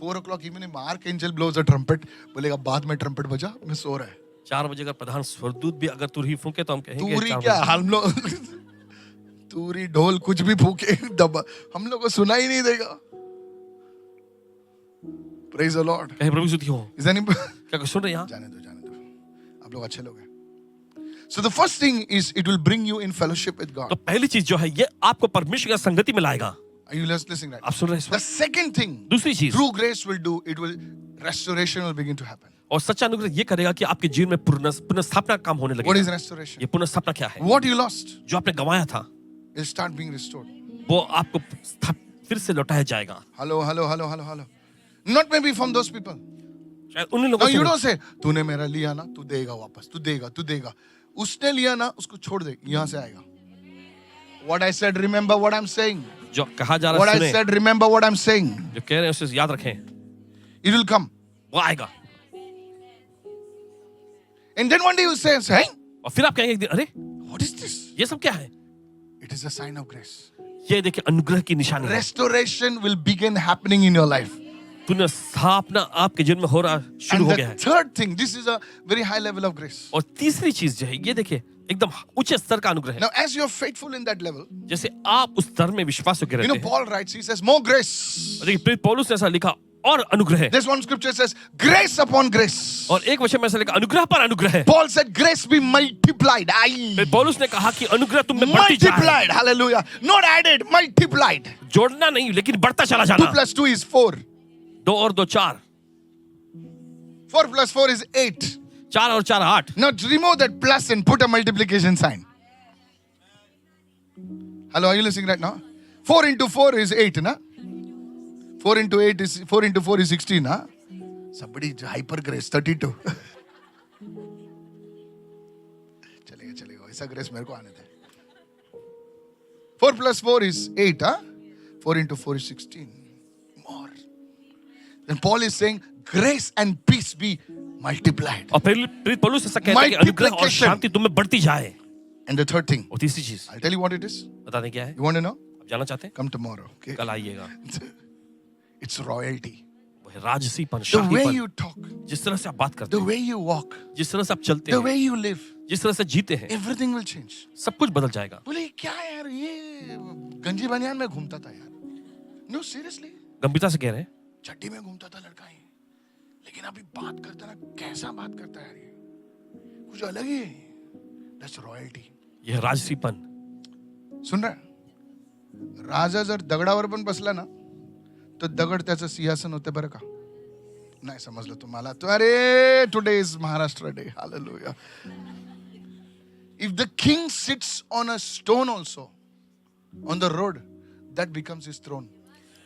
4 o'clock evening, Archangel blows a trumpet. बोलेगा बाद में trumpet बजा, मैं सो रहा है. 4 बजे अगर प्रधान स्वर्गदूत भी अगर तुरही फूंके तो हम कहेंगे तूरी 4 क्या? बजे। हम लोग तूरी ढोल कुछ भी फूके दबा, हम लोग को सुना ही नहीं देगा. Praise the Lord. कहे प्रभु स्तुति हो। Is anybody? क्या कुछ सुन रहे हैं यहाँ? जाने दो. आप लोग अच्छे लोग हैं. So the first thing is it will bring you in fellowship with God. तो पहली चीज जो है ये आपको परमेश्वर की संगति में लाएगा। Are you listening right? आप सुन रहे हैं इस The वक्त? second thing, दूसरी चीज, true grace will do, it will, restoration will begin to happen. और सच्चा अनुग्रह ये करेगा कि आपके जीवन में पुनर्स्थापना काम होने What is लगेगा। restoration? ये पुनर्स्थापना क्या है? What you lost जो आपने गंवाया था will start being restored. वो आपको फिर से लौटाया जाएगा। Hello. Not maybe from those people. शायद उन्हीं No, लोगों you से don't say, तूने मेरा लिया ना, तू देगा वापस, तू देगा. उसने लिया ना, उसको छोड़ दे, यहाँ से आएगा. What I said, remember what I'm saying. जो कहा जा रहा What है I सुने, said, remember what I'm saying. जो कह रहे हैं उसे याद रखें, It will come. वो आएगा। And then one day you say, hey, और फिर आप कहेंगे एक दिन, अरे what is this? ये सब क्या है? It is a sign of grace. ये देखिए अनुग्रह की निशानी है। Restoration will begin happening in your life. पुनर्स्थापना आपके जीवन में हो रहा शुरू And हो the गया है। third thing, this is a very high level of grace. और तीसरी चीज जो है ये देखिए एकदम उच्च स्तर का अनुग्रह है। Now, as you're faithful in that level, जैसे आप उस स्तर में विश्वास योग्य you रहते know, हैं। Paul writes, he says, more grace. और देखिए प्रेरित पौलुस ने ऐसा लिखा, और अनुग्रह है। There's one scripture says, grace upon grace. और एक वचन में ऐसा लिखा, अनुग्रह पर अनुग्रह है। Paul said, grace be multiplied. प्रेरित पौलुस ने कहा कि अनुग्रह तुम में बढ़ती जाए। Multiplied. Hallelujah. Not added, multiplied. जोड़ना नहीं लेकिन बढ़ता चला 2 जाना। plus 2 is 4. 2 और 2 4। 4 plus 4 is 8. 4 और 4 8. Now remove that plus and put a multiplication sign. Hello, are you listening right now? 4 into 4 is 8, na? 4 into 4 is 16, na? Somebody hyper grace 32. चलेगा ऐसा grace मेरे को आने दे. 4 plus 4 is 8, huh? 4 into 4 is 16. More. Then Paul is saying, grace and peace be multiplied. और प्रेरित पौलुस ऐसा कहता है कि अनुग्रह और शांति तुम में बढ़ती जाए. And the third thing, और तीसरी चीज I'll tell you what it is. बता दें क्या है? You want to know? आप जानना चाहते हैं? Come tomorrow. Okay? कल आइएगा. It's royalty. वो है राजसीपन, The way शाहीपन. you talk, जिस तरह से आप बात करते the हैं, way you walk, जिस तरह से आप चलते the हैं, way you live, जिस तरह से जीते हैं, everything will change. सब कुछ बदल जाएगा. बोले क्या यार ये गंजी बनियान में घूमता था यार. No, seriously. गंभीरता से कह रहे हैं. चड्डी में घूमता था लड़का ही. लेकिन अभी बात करता ना कैसा बात करता है यार ये. कुछ अलग ही है. That's royalty. यह राजसीपन. सुन रहा है? राजा जर दगडावर पण बसला ना तर दगड त्याचं सिंहासन होते बरं का. नाही समजलं तुम्हाला तो अरे today is Maharashtra day. Hallelujah. If the king sits on a stone also on the road, that becomes his throne.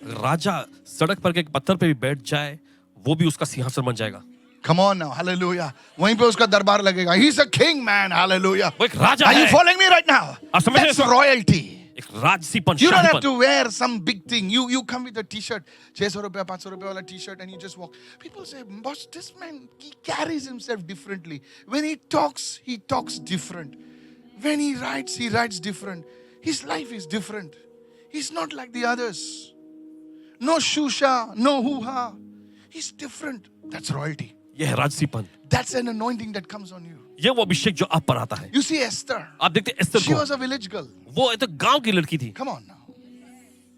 राजा सड़क पर के एक पत्थर पे भी बैठ जाए, वो भी उसका सिंहासन बन जाएगा. Come on now, hallelujah. वहीं पे उसका दरबार लगेगा. He's a king, man, hallelujah. वो एक राजा Are you है. following me right now? आप समझ रहे हैं That's इसको? royalty. एक राजसीपन, You don't have शाहीपन. to wear some big thing. You come with a t-shirt, 600 रुपया 500 रुपया वाला t-shirt and you just walk. People say, boss, this man, he carries himself differently. When he talks different. When he writes different. His life is different. He's not like the others. No shusha, no hoo-ha. He's different. That's royalty. यह है राजसीपन. That's an anointing that comes on you. ये वो अभिषेक जो आप पर आता है. You see Esther. आप देखते हैं एस्तर She को. was a village girl. वो एक तो गांव की लड़की थी. Come on now.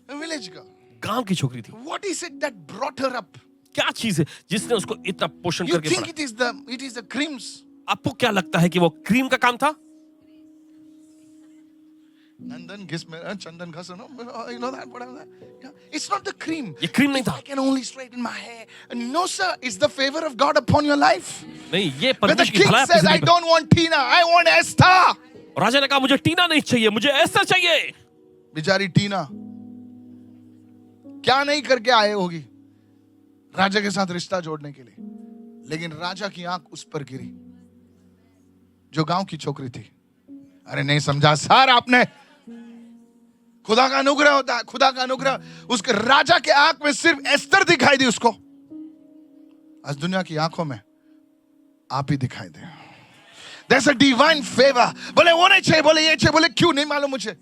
A village girl. गांव की छोकरी थी. What is it that brought her up? क्या चीज है जिसने उसको इतना पोषण You करके think पढ़ा? it is the creams? आपको क्या लगता है कि वो क्रीम का काम था? Nandan gives me Chandan ghas, you know that what that? Yeah. It's not the cream. ये क्रीम नहीं था. I can only straighten my hair. No sir, it's the favor of God upon your life. नहीं, ये When the परमेश्वर की king भलाई आपकी says, I जिंदगी पर. don't want Tina, I want Esther. राजा ने कहा मुझे टीना नहीं चाहिए, मुझे एस्तर चाहिए. बेचारी टीना क्या नहीं करके आए होगी राजा के साथ रिश्ता जोड़ने के लिए, लेकिन राजा की आंख उस पर गिरी जो गांव की छोकरी थी. अरे नहीं समझा सर आपने. खुदा का अनुग्रह होता है. खुदा का अनुग्रह उसके राजा के आंख में सिर्फ एस्तर दिखाई दी उसको. आज दुनिया की आंखों में आप ही दिखाई दे. There's a divine favor. बोले वो नहीं चाहिए, बोले ये चाहिए, बोले क्यों नहीं मालूम मुझे.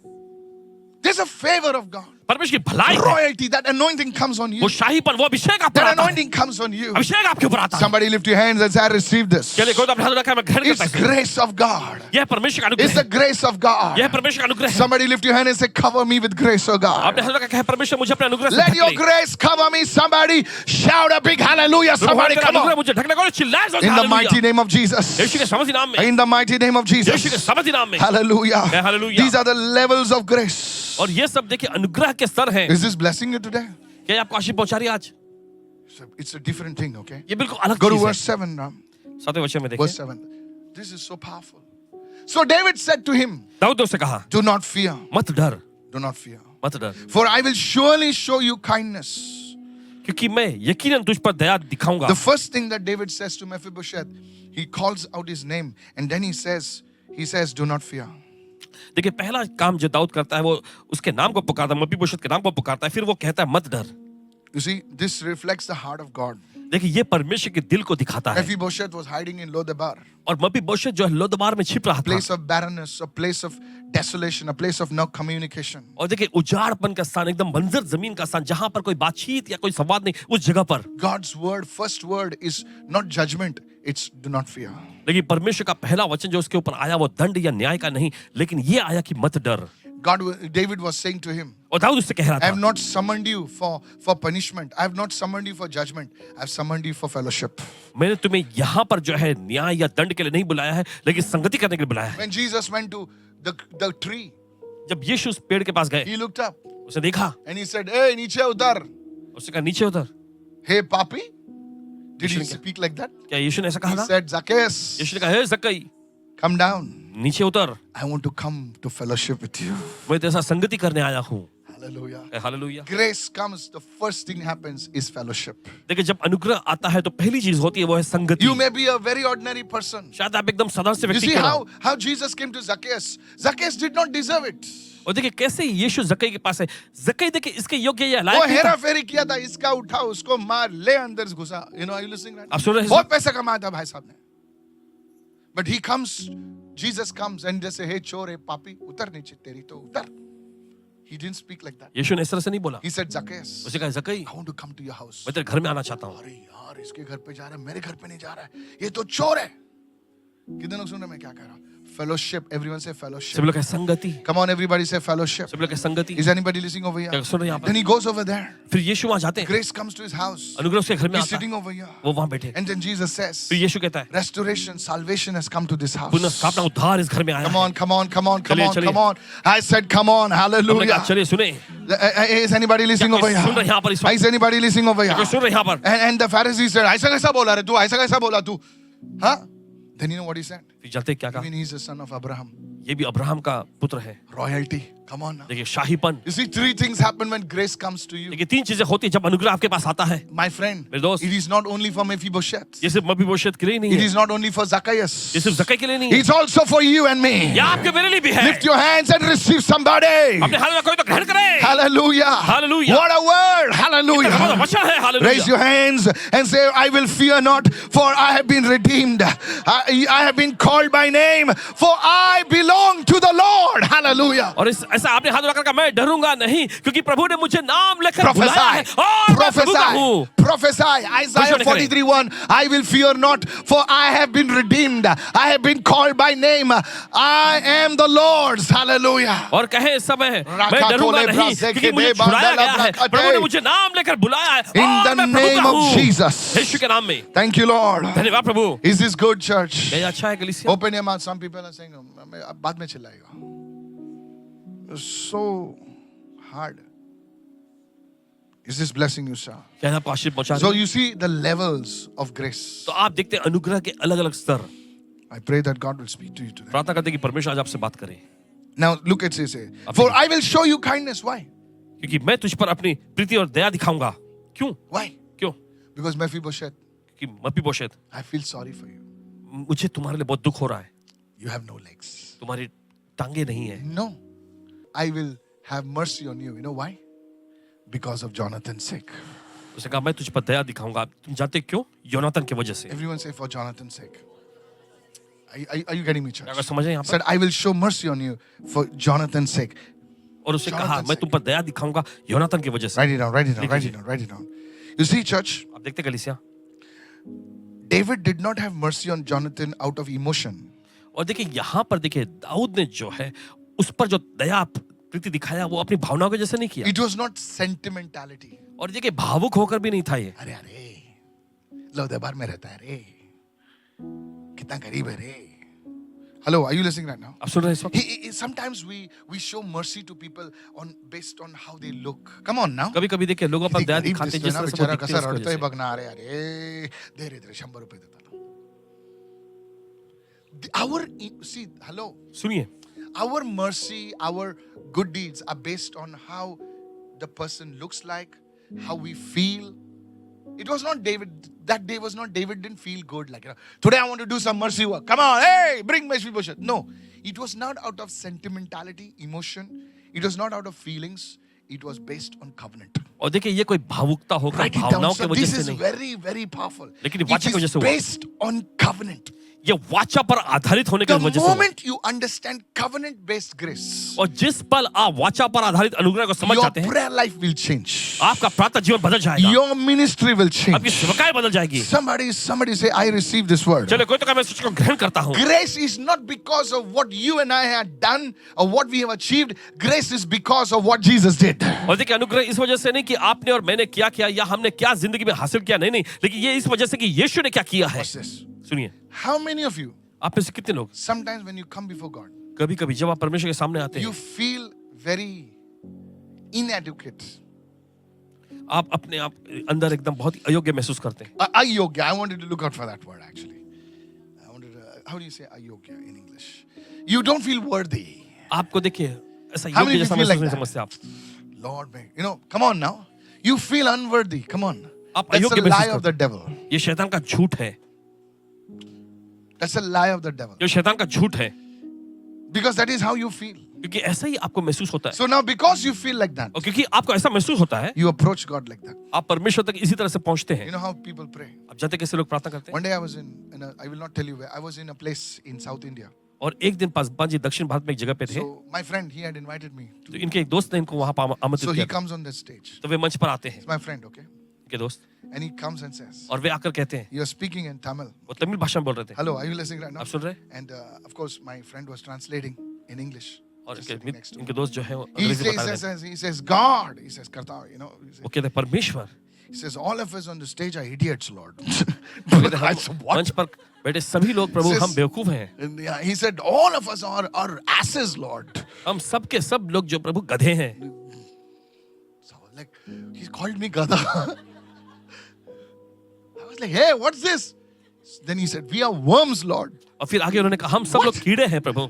There's a favor of God. परमेश्वर की भलाई है. Royalty, that anointing comes on you. वो शाहीपन, वो अभिषेक आप पर That आता है. anointing comes on you. अभिषेक आपके ऊपर आता है. Somebody lift your hands and say, I receive this. चलिए कोई तो अपने हाथ रखा है, मैं ग्रहण It's करता हूं. grace of God. यह परमेश्वर का It's अनुग्रह the है. grace of God. यह परमेश्वर का अनुग्रह है. Somebody lift your hand and say, cover me with grace of God. आपने हाथ रखा है, परमेश्वर मुझे अपने अनुग्रह से Let ढक your ले. grace cover me. Somebody shout a big hallelujah. Somebody तेरा come अनुग्रह on. मुझे ढकने को चिल्लाए जोर से In the hallelujah. mighty name of Jesus. यीशु के समझी नाम में. In the mighty name of यीशु के Jesus. समझी नाम में. Hallelujah. Hallelujah. These are the levels of grace. और ये सब देखिए अनुग्रह के स्तर हैं. Is this blessing you today? क्या ये आपको आशीष पहुंचा रही है आज? It's a different thing, okay? ये बिल्कुल अलग Go to चीज verse है. 7 now. 7वें वचन में Verse देखिए. 7. This is so powerful. So David said to him, Dawood ने उससे कहा, do not fear. मत डर, Do not fear. मत डर, For I will surely show you kindness. क्योंकि मैं यकीनन तुझ पर दया दिखाऊंगा. The first thing that David says to Mephibosheth, he calls out his name and then he says, do not fear. देखिए पहला काम जो दाऊद करता है वो उसके नाम को पुकारता है, मपीबोशेत के नाम को पुकारता है, फिर वो कहता है मत डर. You see, this reflects the heart of God. देखिए ये परमेश्वर के दिल को दिखाता है. Mephibosheth was hiding in Lodebar, और मपीबोशेत जो है लोदबार में छिप रहा a था. place of barrenness, a place of desolation, a place of no communication. और देखिए उजाड़पन का स्थान, एकदम बंजर जमीन का स्थान, जहां पर कोई बातचीत या कोई संवाद नहीं, उस जगह पर God's word, first word is not judgment, it's do not fear. लेकिन परमेश्वर का पहला वचन जो उसके ऊपर आया वो दंड या न्याय का नहीं, लेकिन ये आया कि मत डर. David was saying to him, और दाऊद उससे कह रहा I have था, not summoned you for punishment. I have not summoned you for judgment. I have summoned you for fellowship. मैंने तुम्हें यहाँ पर जो है न्याय या दंड के लिए नहीं बुलाया है, लेकिन संगति करने के लिए बुलाया है. When Jesus went to the tree, जब यीशु उस पेड़ के पास गए, he looked up उसने देखा, and he said, hey, नीचे उतर. उसने कहा नीचे उतर. Hey, papi, Did he यीशु ने speak like that? क्या यीशु ने ऐसा कहा He था? said, Zacchaeus, यीशु ने कहा, हे ज़क्कई, come down. नीचे उतर, I want to come to fellowship with you. मैं तेरे साथ संगति करने आया हूँ। Hallelujah. Hallelujah. Grace comes, the first thing happens is fellowship. देखिए जब अनुग्रह आता है तो पहली चीज होती है वो है संगति। You may be a very ordinary person. शायद आप एकदम साधारण से You व्यक्ति see क्यों ना हो। how Jesus came to Zacchaeus. Zacchaeus did not deserve it. और देखिए कैसे यीशु ज़क्कई के पास है। ज़क्कई देखिए इसके योग्य या वो लायक नहीं हेरा था। फेरी किया था, इसका उठा उसको मार ले अंदर घुसा. You know, are you listening right? आप सुन रहे हैं? बहुत पैसा कमाया था भाई साहब ने. But he comes, Jesus comes and just say, hey चोर है पापी, उतर नीचे, तेरी तो उतर. He didn't speak like that. यीशु ने इस तरह से नहीं बोला। He said, Zacchaeus, उसे कहा ज़क्कई, I want to come to your house. मैं तेरे घर में आना चाहता हूँ। अरे यार, इसके घर पे जा रहा है, मेरे घर पे नहीं जा रहा है, ये तो चोर है. कितने लोग सुन रहे हैं मैं क्या कह रहा हूँ? Fellowship, everyone say fellowship. सब लोग कहे संगति। Come on, everybody say fellowship. सब लोग कहे संगति। Is anybody listening over here? क्या सुन रहे हैं यहाँ Then पर? he goes over there. फिर यीशु वहाँ जाते हैं। Grace comes to his house. अनुग्रह उसके घर में He's आता है। sitting over here. वो वहाँ बैठे। And then Jesus says, फिर यीशु कहता है, restoration, salvation has come to this house. पुनर्स्थापना उद्धार इस घर में आया Come है। on, come on, come on, come चलिए, on, चलिए। come on. I said, come on, हमने hallelujah. कहा चलिए सुने। Is anybody listening क्या over कोई here? सुन रहे हैं यहाँ पर इस वक्त? Is anybody listening over here? क्या कोई सुन रहे हैं यहाँ पर? And the Pharisees said, ऐसा कैसा बोला रे तू? ऐसा कैसा बोला तू? Huh? Then you know what he said? फिर जानते हैं क्या I कहा? mean, he's the son of Abraham. ये भी अब्राहम का पुत्र है। Royalty. Come on now. देखिए शाहीपन। You see, three things happen when grace comes to you. देखिए तीन चीजें होती है जब अनुग्रह आपके पास आता है। My friend, मेरे दोस्त, it is not only for Mephibosheth. ये सिर्फ मपीबोशेत के लिए नहीं It है। is not only for Zacchaeus. ये सिर्फ ज़क्कई के लिए नहीं है। It's also for you and me. ये आपके मेरे लिए भी है। Lift your hands and receive somebody. अपने हाथ में कोई तो ग्रहण करे। Hallelujah. Hallelujah. What a word. Hallelujah. हमारा वचन है। Raise hallelujah. your hands and say, I will fear not, for I have been redeemed. I have been called by name, for I belong to the Lord. Hallelujah. और इस ऐसा आपने हाथ उठाकर कहा मैं डरूंगा नहीं क्योंकि प्रभु ने मुझे नाम लेकर बुलाया है और मैं प्रभु का हूँ। Prophesy. Isaiah 43:1. I will fear not, for I have been redeemed. I have been called by name. I am the Lord's. Hallelujah. और कहे इस समय मैं डरूंगा नहीं क्योंकि मुझे छुड़ाया गया है। प्रभु ने मुझे नाम लेकर बुलाया है In the और मैं प्रभु name का of हूँ। Jesus. यीशु के नाम में। Thank you, Lord. धन्यवाद प्रभु। Is this good, church? ये अच्छा है कलीसिया। Open your mouth. Some people are saying, अब बाद में चिल्लाएगा. It's so hard. Is this blessing you, sir? क्या आपको आशीष पहुंचा So रही है? you see the levels of grace. तो आप देखते हैं अनुग्रह के अलग अलग स्तर। I pray that God will speak to you today. प्रार्थना करते हैं कि परमेश्वर आज आपसे बात करे Now look at this. For I will show you kindness. Why? क्योंकि मैं तुझ पर अपनी प्रीति और दया दिखाऊंगा। क्यों? Why? क्यों? Because Mephibosheth, क्योंकि मपीबोशेत I feel sorry for you. मुझे तुम्हारे लिए बहुत दुख हो रहा है। You have no legs. तुम्हारी टांगे नहीं है। No. I will have mercy on you. You know why? Because of Jonathan's sake. उसने कहा मैं तुझ पर दया दिखाऊंगा। तुम जानते क्यों? योनातन की वजह से। Everyone say for Jonathan's sake. Are you getting me, church? अगर समझ रहे हैं यहाँ Said, पर? I will show mercy on you for Jonathan's sake. और उसने कहा Jonathan's मैं तुम पर दया दिखाऊंगा योनातन की वजह से। Write it down, write it down, लिख write लीजिए। it down, write it down. You see, church, आप देखते कलीसिया। David did not have mercy on Jonathan out of emotion. और देखिए यहाँ पर देखिए दाऊद ने जो है उस पर जो दया प्रीति दिखाया वो अपनी भावनाओं की वजह से नहीं किया। It was not sentimentality. और देखिए भावुक होकर भी नहीं था ये। अरे अरे लौदेबार में रहता है रे, कितना गरीब है रे. Hello, are you listening right now? आप सुन रहे हैं इस वक्त? Sometimes we show mercy to people on based on how they look. Come on now. कभी कभी देखिए लोगों पर दया दिखाते हैं जिस तरह से वो बेचारा दिखते कसा हैं इसकी रडतोय वजह से। बघ ना. अरे अरे दे रे 100 रुपये देता ना. Our see, hello. सुनिए Our mercy, our good deeds are based on how the person looks like, how we feel. It was not David. That day was not David didn't feel good. Like, today I want to do some mercy work. Come on, hey, bring Mephibosheth. No, it was not out of sentimentality, emotion. It was not out of feelings. It was based on covenant. और देखिए ये कोई भावुकता होकर Write it down. भावनाओं So की वजह this से is नहीं। very, very powerful. लेकिन It वाचा की वजह is से हुआ। based on covenant. ये वाचा पर आधारित होने की The वजह से हुआ। moment you understand covenant-based grace, और जिस पल आप वाचा पर आधारित अनुग्रह को समझ your जाते हैं prayer life will change. आपका प्रार्थना जीवन बदल जाएगा। Your ministry will आपकी change. सेवकाएं बदल जाएगी। Somebody say, I receive this word. चलो कोई तो कहा मैं इस को ग्रहण करता हूँ। Grace is not because of what you and I had done or what we have achieved. Grace is because of what Jesus did. और देखिए अनुग्रह इस वजह से नहीं कि आपने और मैंने क्या किया या हमने क्या जिंदगी में हासिल किया, नहीं नहीं, लेकिन ये इस वजह से कि यीशु ने क्या किया है। What's this? सुनिए How many of you, आप में से कितने लोग sometimes when you come before God, कभी कभी जब आप परमेश्वर के सामने आते you हैं feel very inadequate. आप अपने आप अंदर एकदम बहुत ही अयोग्य महसूस करते हैं. Ayogya. I wanted to look out for that word actually. I wanted to, how do you say ayogya in English? You don't feel worthy. आपको देखिए ऐसा How many योग्य of you जैसा feel महसूस like नहीं that? समझते आप. Lord, you know, come on now. You feel unworthy. Come on. आप That's अयोग्य a महसूस lie of करते the हैं. devil. ये शैतान का झूठ है. That's a lie of the devil. ये शैतान का झूठ है. Because that is how you feel. क्योंकि ऐसा ही आपको महसूस होता है. So now, because you feel like that, और क्योंकि आपको ऐसा महसूस होता है, you approach God like that. आप परमेश्वर तक इसी तरह से पहुंचते You हैं. know how people pray. आप जानते हैं कैसे लोग प्रार्थना करते हैं. One day I was I will not tell you where. I was in a place in South India. और एक दिन पासवान जी दक्षिण भारत में एक जगह पे थे. So my friend, he had invited me. तो इनके एक दोस्त ने इनको वहां पर So आमंत्रित he किया था. comes on the stage. तो वे मंच पर आते हैं. It's my friend, okay? इनके दोस्त. And he comes and says, और वे आकर कहते हैं, "You are speaking in Tamil. वो तमिल भाषा में बोल रहे थे. Hello, are you listening right now?" आप सुन रहे हैं? And of course, my friend was translating in English. और Just इनके sitting next to me. इनके दोस्त जो है वो He अंग्रेजी बता रहे थे. says, God. He says, Karta, you know. वो कहते हैं परमेश्वर. He says, all of us on the stage are idiots, Lord. कहते हैं, I said, हम what? मंच पर बैठे सभी लोग प्रभु Says- हम बेवकूफ हैं. And yeah, he said, all of us are asses, Lord. हम सब के सब लोग जो प्रभु गधे हैं. So I was like, he called me Gada. I was like, hey, what's this? Then he said, we are worms, Lord. और फिर आगे उन्होंने कहा हम सब लोग कीड़े हैं प्रभु.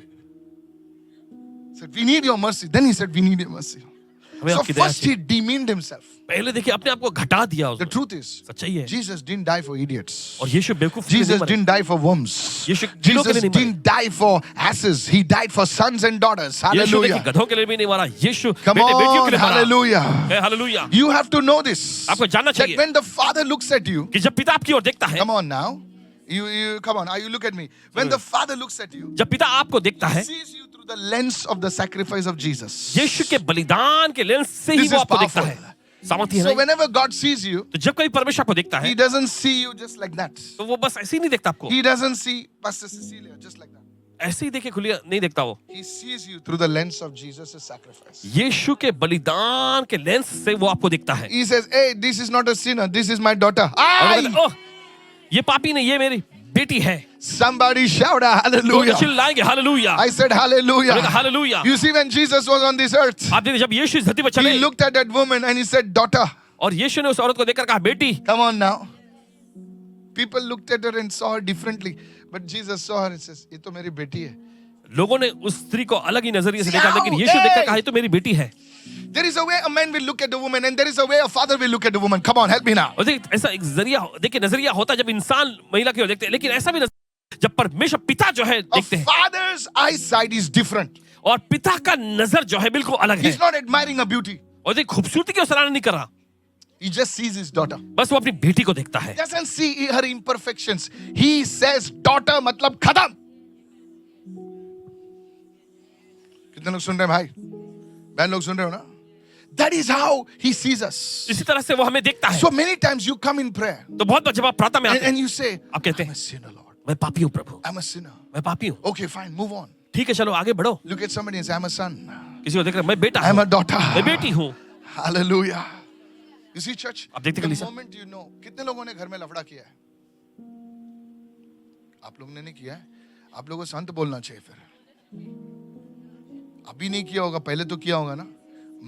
He said, we need your mercy. Then he said, we need your mercy. हमें So आपकी दया first चाहिए. he demeaned himself. पहले देखिए अपने आप को घटा दिया The उसने. truth is, सच्चाई है. Jesus didn't die for idiots. और यीशु बेवकूफ के लिए Jesus नहीं मरे. didn't die for worms. यीशु कीड़ों के Jesus लिए नहीं मरे. didn't die for asses. He died for sons and daughters. यीशु देखिए Hallelujah. गधों के लिए भी नहीं मरा. यीशु Come बेटे बेटियों के on. लिए मरा. Hallelujah. Hallelujah. You have to know this. आपको जानना That चाहिए when the Father looks at you, कि जब पिता आपकी ओर देखता है, come on now. You come on. You look at me. When the Father looks at you, जब पिता आपको देखता He है, sees you through the lens of the sacrifice of Jesus. यीशु के बलिदान के लेंस से ही This वो is आपको देखता powerful. है. सामर्थ्य है So ना? whenever God sees you, तो जब कभी परमेश्वर आपको देखता है, He doesn't see you just like that. तो वो बस ऐसे ही नहीं देखता आपको. He doesn't see Pastor Cecilia just like that. ऐसे ही देखे खुलिया नहीं देखता वो. He sees you through the lens of Jesus' sacrifice. यीशु के बलिदान के लेंस से वो आपको देखता है. He says, hey, this is not a sinner. This is my daughter. और वो Aye! कहता है, ओह, ये पापी नहीं, ये मेरी बेटी है. Somebody shout a लोग hallelujah. चिल्लाएंगे hallelujah. I said hallelujah. Hallelujah. You see, when Jesus was on this earth, आप देखिए जब यीशु इस धरती पर चले He looked at that woman and He said, daughter. और यीशु ने उस औरत को देखकर कहा बेटी. Come on now. People looked at her and saw her differently. But Jesus saw her and says, ये तो मेरी बेटी है. लोगों ने उस स्त्री को अलग ही नजरिए से देखा, लेकिन यीशु देखकर कहा ये तो मेरी बेटी है. There is a way a man will look at the woman and there is a way a father will look at the woman. Come on, help me now. और देखिए ऐसा एक जरिया, देखिए नजरिया होता है जब इंसान महिला की ओर देखते हैं, लेकिन ऐसा भी जब परमेश्वर पिता जो है A देखते हैं, father's eyesight is different. और पिता का नजर जो है बिल्कुल अलग है. He's not admiring her beauty. और देखिए खूबसूरती की सराहना नहीं कर रहा, He just sees his daughter. बस वो अपनी बेटी को देखता है. He doesn't see her imperfections. He says, daughter मतलब खत्म. कितने लोग सुन रहे हैं भाई? बहन लोग सुन रहे हो ना? That is how He sees us. इसी तरह से वो हमें देखता है. So many times you come in prayer तो बहुत बार जब आप प्रार्थना में आते हैं, and you say, आप कहते I'm हैं a sinner, Lord. मैं पापी हूँ प्रभु, I'm a sinner. मैं पापी हूँ. Okay, fine, move on. ठीक है चलो आगे बढ़ो. Look at somebody and say, I'm a son. किसी को देख रहे मैं बेटा I'm हूँ, a daughter. मैं बेटी हूँ. Hallelujah. You see, church, आप देखते the कलीसिया? moment you know, कितने लोगों ने घर में लफड़ा किया है? आप लोगों ने नहीं किया है? आप लोगों को संत बोलना चाहिए फिर. अभी नहीं किया होगा, पहले तो किया होगा ना.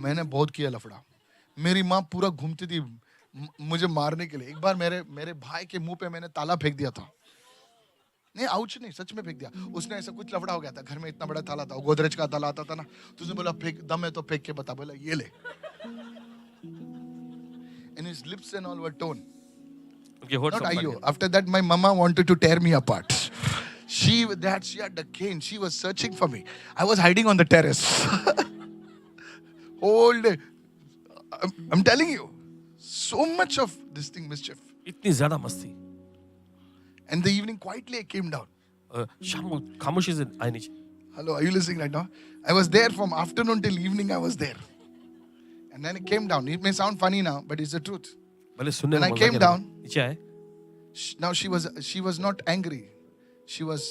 मैंने बहुत किया लफड़ा. मेरी माँ पूरा घूमती थी मुझे मारने के लिए. एक बार मेरे भाई के मुंह पे मैंने ताला फेंक दिया था. नहीं, आउच नहीं, सच में फेंक दिया. उसने ऐसा कुछ लफड़ा हो गया था. घर में इतना बड़ा ताला था, गोदरेज का ताला आता था ना. तो उसने बोला फेंक, दम है तो फेंक के बता. बोला ये ले. And his lips and all were torn. उनके होठ Not सब Ayo. फट गए. After that, my mama wanted to tear me apart. She had the cane. She was searching for me. I was hiding on the terrace. Whole day. I'm telling you, so much of this thing mischief. इतनी ज्यादा मस्ती. And the evening, quietly I came down. शाम को खामोशी से आए नीचे. Hello, are you listening right now? I was there from afternoon till evening. I was there. And then I came down. It may sound funny now, but it's the truth. भले सुनने When में I मजा came नहीं down, लगा. नीचे आए. Now she was not angry. She was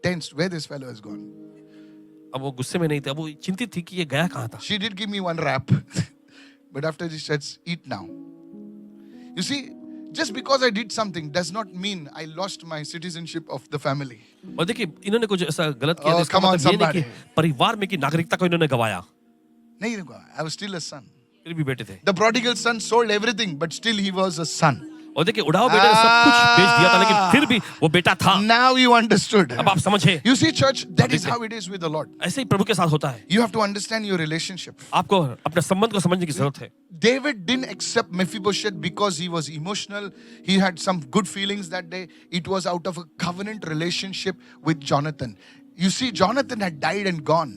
tensed. Where this fellow has gone? अब वो गुस्से में नहीं थे, अब वो चिंतित थी कि ये गया कहाँ था. She did give me one rap. But after this, she said, eat now. You see, just because I did something does not mean I lost my citizenship of the family. और देखिए इन्होंने कुछ ऐसा गलत किया, Oh, तो इसका come on, मतलब ये नहीं कि somebody. परिवार में की नागरिकता को इन्होंने गवाया. नहीं, I was still a son. फिर भी बेटे थे। The prodigal son sold everything, but still he was a son. और देखिए उड़ाव बेटे ने सब कुछ बेच दिया था, लेकिन फिर भी वो बेटा था। Now you understood. अब आप समझे। You see, church, that is how it is with the Lord. ऐसे ही प्रभु के साथ होता है। You have to understand your relationship. आपको अपने संबंध को समझने की जरूरत है। David didn't accept Mephibosheth because he was emotional. He had some good feelings that day. It was out of a covenant relationship with Jonathan. You see, Jonathan had died and gone,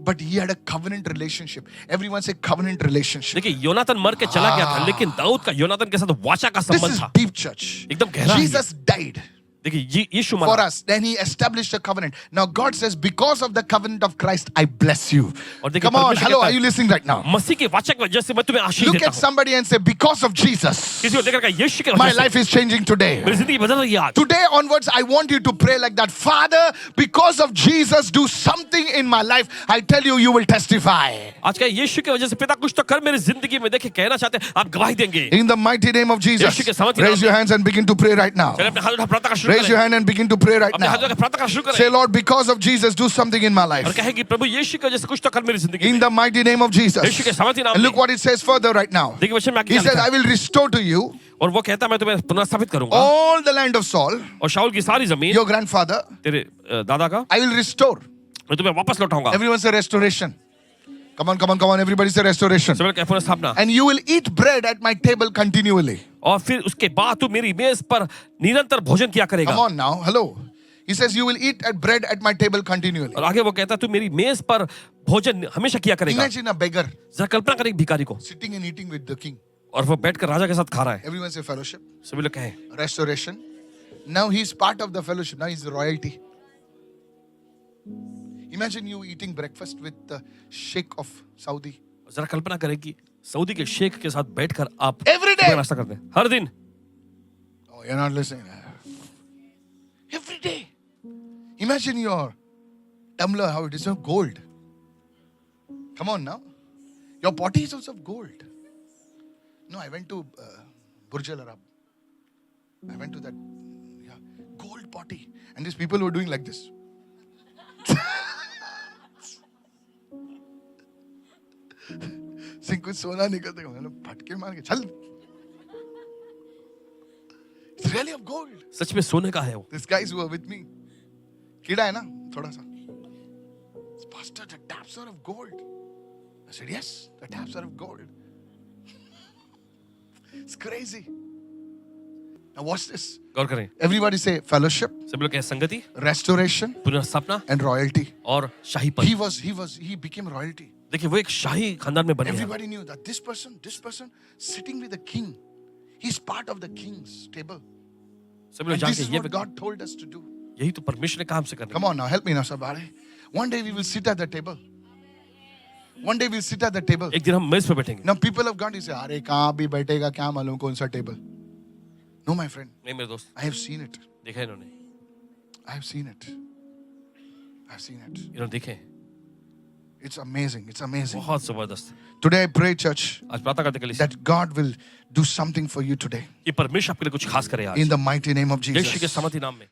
but he had a covenant relationship. Everyone say covenant relationship. देखिए योनातन मर के चला गया था, लेकिन दाऊद का योनातन के साथ वाचा का This संबंध is था। deep, church. एकदम गहरा है ये। Jesus died देखिए यीशु for मरा us. Then he established a covenant. Now God says, because of the covenant of Christ, I bless you. और देखिए Come on, परमेश्वर hello, कहता are है, you listening right now? मसीह के वाचा की वजह से मैं तुम्हें आशीष Look देता at हूँ। somebody and say, because of Jesus, किसी को देखकर कहा, यीशु के my वजह से life is changing today. मेरी जिंदगी बदल रही है आज। Today onwards, I want you to pray like that. Father, because of Jesus, do something in my life. I tell you, you will testify. आज का यीशु की वजह से पिता कुछ तो कर मेरी जिंदगी में। देखिए कहना चाहते हैं आप गवाही देंगे। In the mighty name of Jesus, यीशु के सामर्थ्य raise नाम your में। hands and begin to pray right now. चलिए अपने हाथ उठा प्रार्थना का शुरू Raise your करें। hand and begin to pray right अपने हाथ now. उठा प्रार्थना का शुरू Say, करें Lord, because of Jesus, do something in my और life. कहें कि प्रभु यीशु की वजह से कुछ तो कर मेरी जिंदगी In में। the mighty name of Jesus. यीशु के सामर्थ्य नाम And में। look what it says further right now. देखिए वचन में He आगे says, लिखा I है। will restore to you और वो कहता है मैं तुम्हें पुनर्स्थापित करूंगा all the land of Saul, और शाऊल की सारी जमीन your grandfather. तेरे दादा का I will restore. मैं तुम्हें वापस लौटाऊंगा। Everyone say restoration. Come on, come on, come on. Everybody say restoration. सब लोग पुनर्स्थापना। And you will eat bread at my table continually. और फिर उसके बाद तू मेरी मेज पर निरंतर भोजन किया करेगा। Come on now. Hello. He says, you will eat at bread at my table continually. और आगे वो कहता है तू मेरी मेज पर भोजन हमेशा किया करेगा। Imagine a beggar जरा कल्पना करें एक भिखारी को sitting and eating with the king. और वो बैठकर राजा के साथ खा रहा है। Everyone say fellowship, सभी लोग कहें restoration. Now he's part of the fellowship. Now he's royalty. Imagine you eating breakfast with the Sheikh of Saudi. जरा कल्पना करें कि सऊदी के शेख के साथ बैठकर आप Every day. नाश्ता करते हैं हर दिन। Oh, you're not listening. Every day. Imagine your tumbler, how it is of gold. Come on now. Your potty is also of gold. No, I went to Burj Al Arab. I went to that gold potty. And these people were doing like this. Singh कुछ सोना निकलते मैंने फटके मार के चल. It's really of gold. सच में सोने का है वो। These guys who are with me, कीड़ा है ना थोड़ा सा. Pastor, the taps are of gold. I said, yes, the taps are of gold. It's crazy. Now watch this. गौर करें। Everybody say fellowship, सभी लोग कहें संगति, restoration, पुनर्स्थापना and royalty. और शाही पद। He became royalty. देखिए वो एक शाही खानदान में बन गया। Everybody knew that this person sitting with the king, he's part of the king's table. सभी लोग And जान this के is ये what God told us to do. यही तो परमेश्वर ने काम से करना। Come on now, help me now, Sabare. One day we will sit at the table. One day we'll sit at the table. एक दिन हम मेज पे बैठेंगे। Now people of God, you say, अरे कहाँ भी बैठेगा क्या मालूम कौन सा table? No, my friend. नहीं मेरे दोस्त, I have seen it. देखा है इन्होंने, I have seen it. I've seen it. इन्होंने देखे हैं। It's amazing. It's amazing. बहुत जबरदस्त। Today I pray, church, आज प्रार्थना करते के लिए that God will do something for you today. ये परमेश्वर आपके लिए कुछ खास करे आज। In the mighty name of यीशु के Jesus. सामर्थ्य नाम में।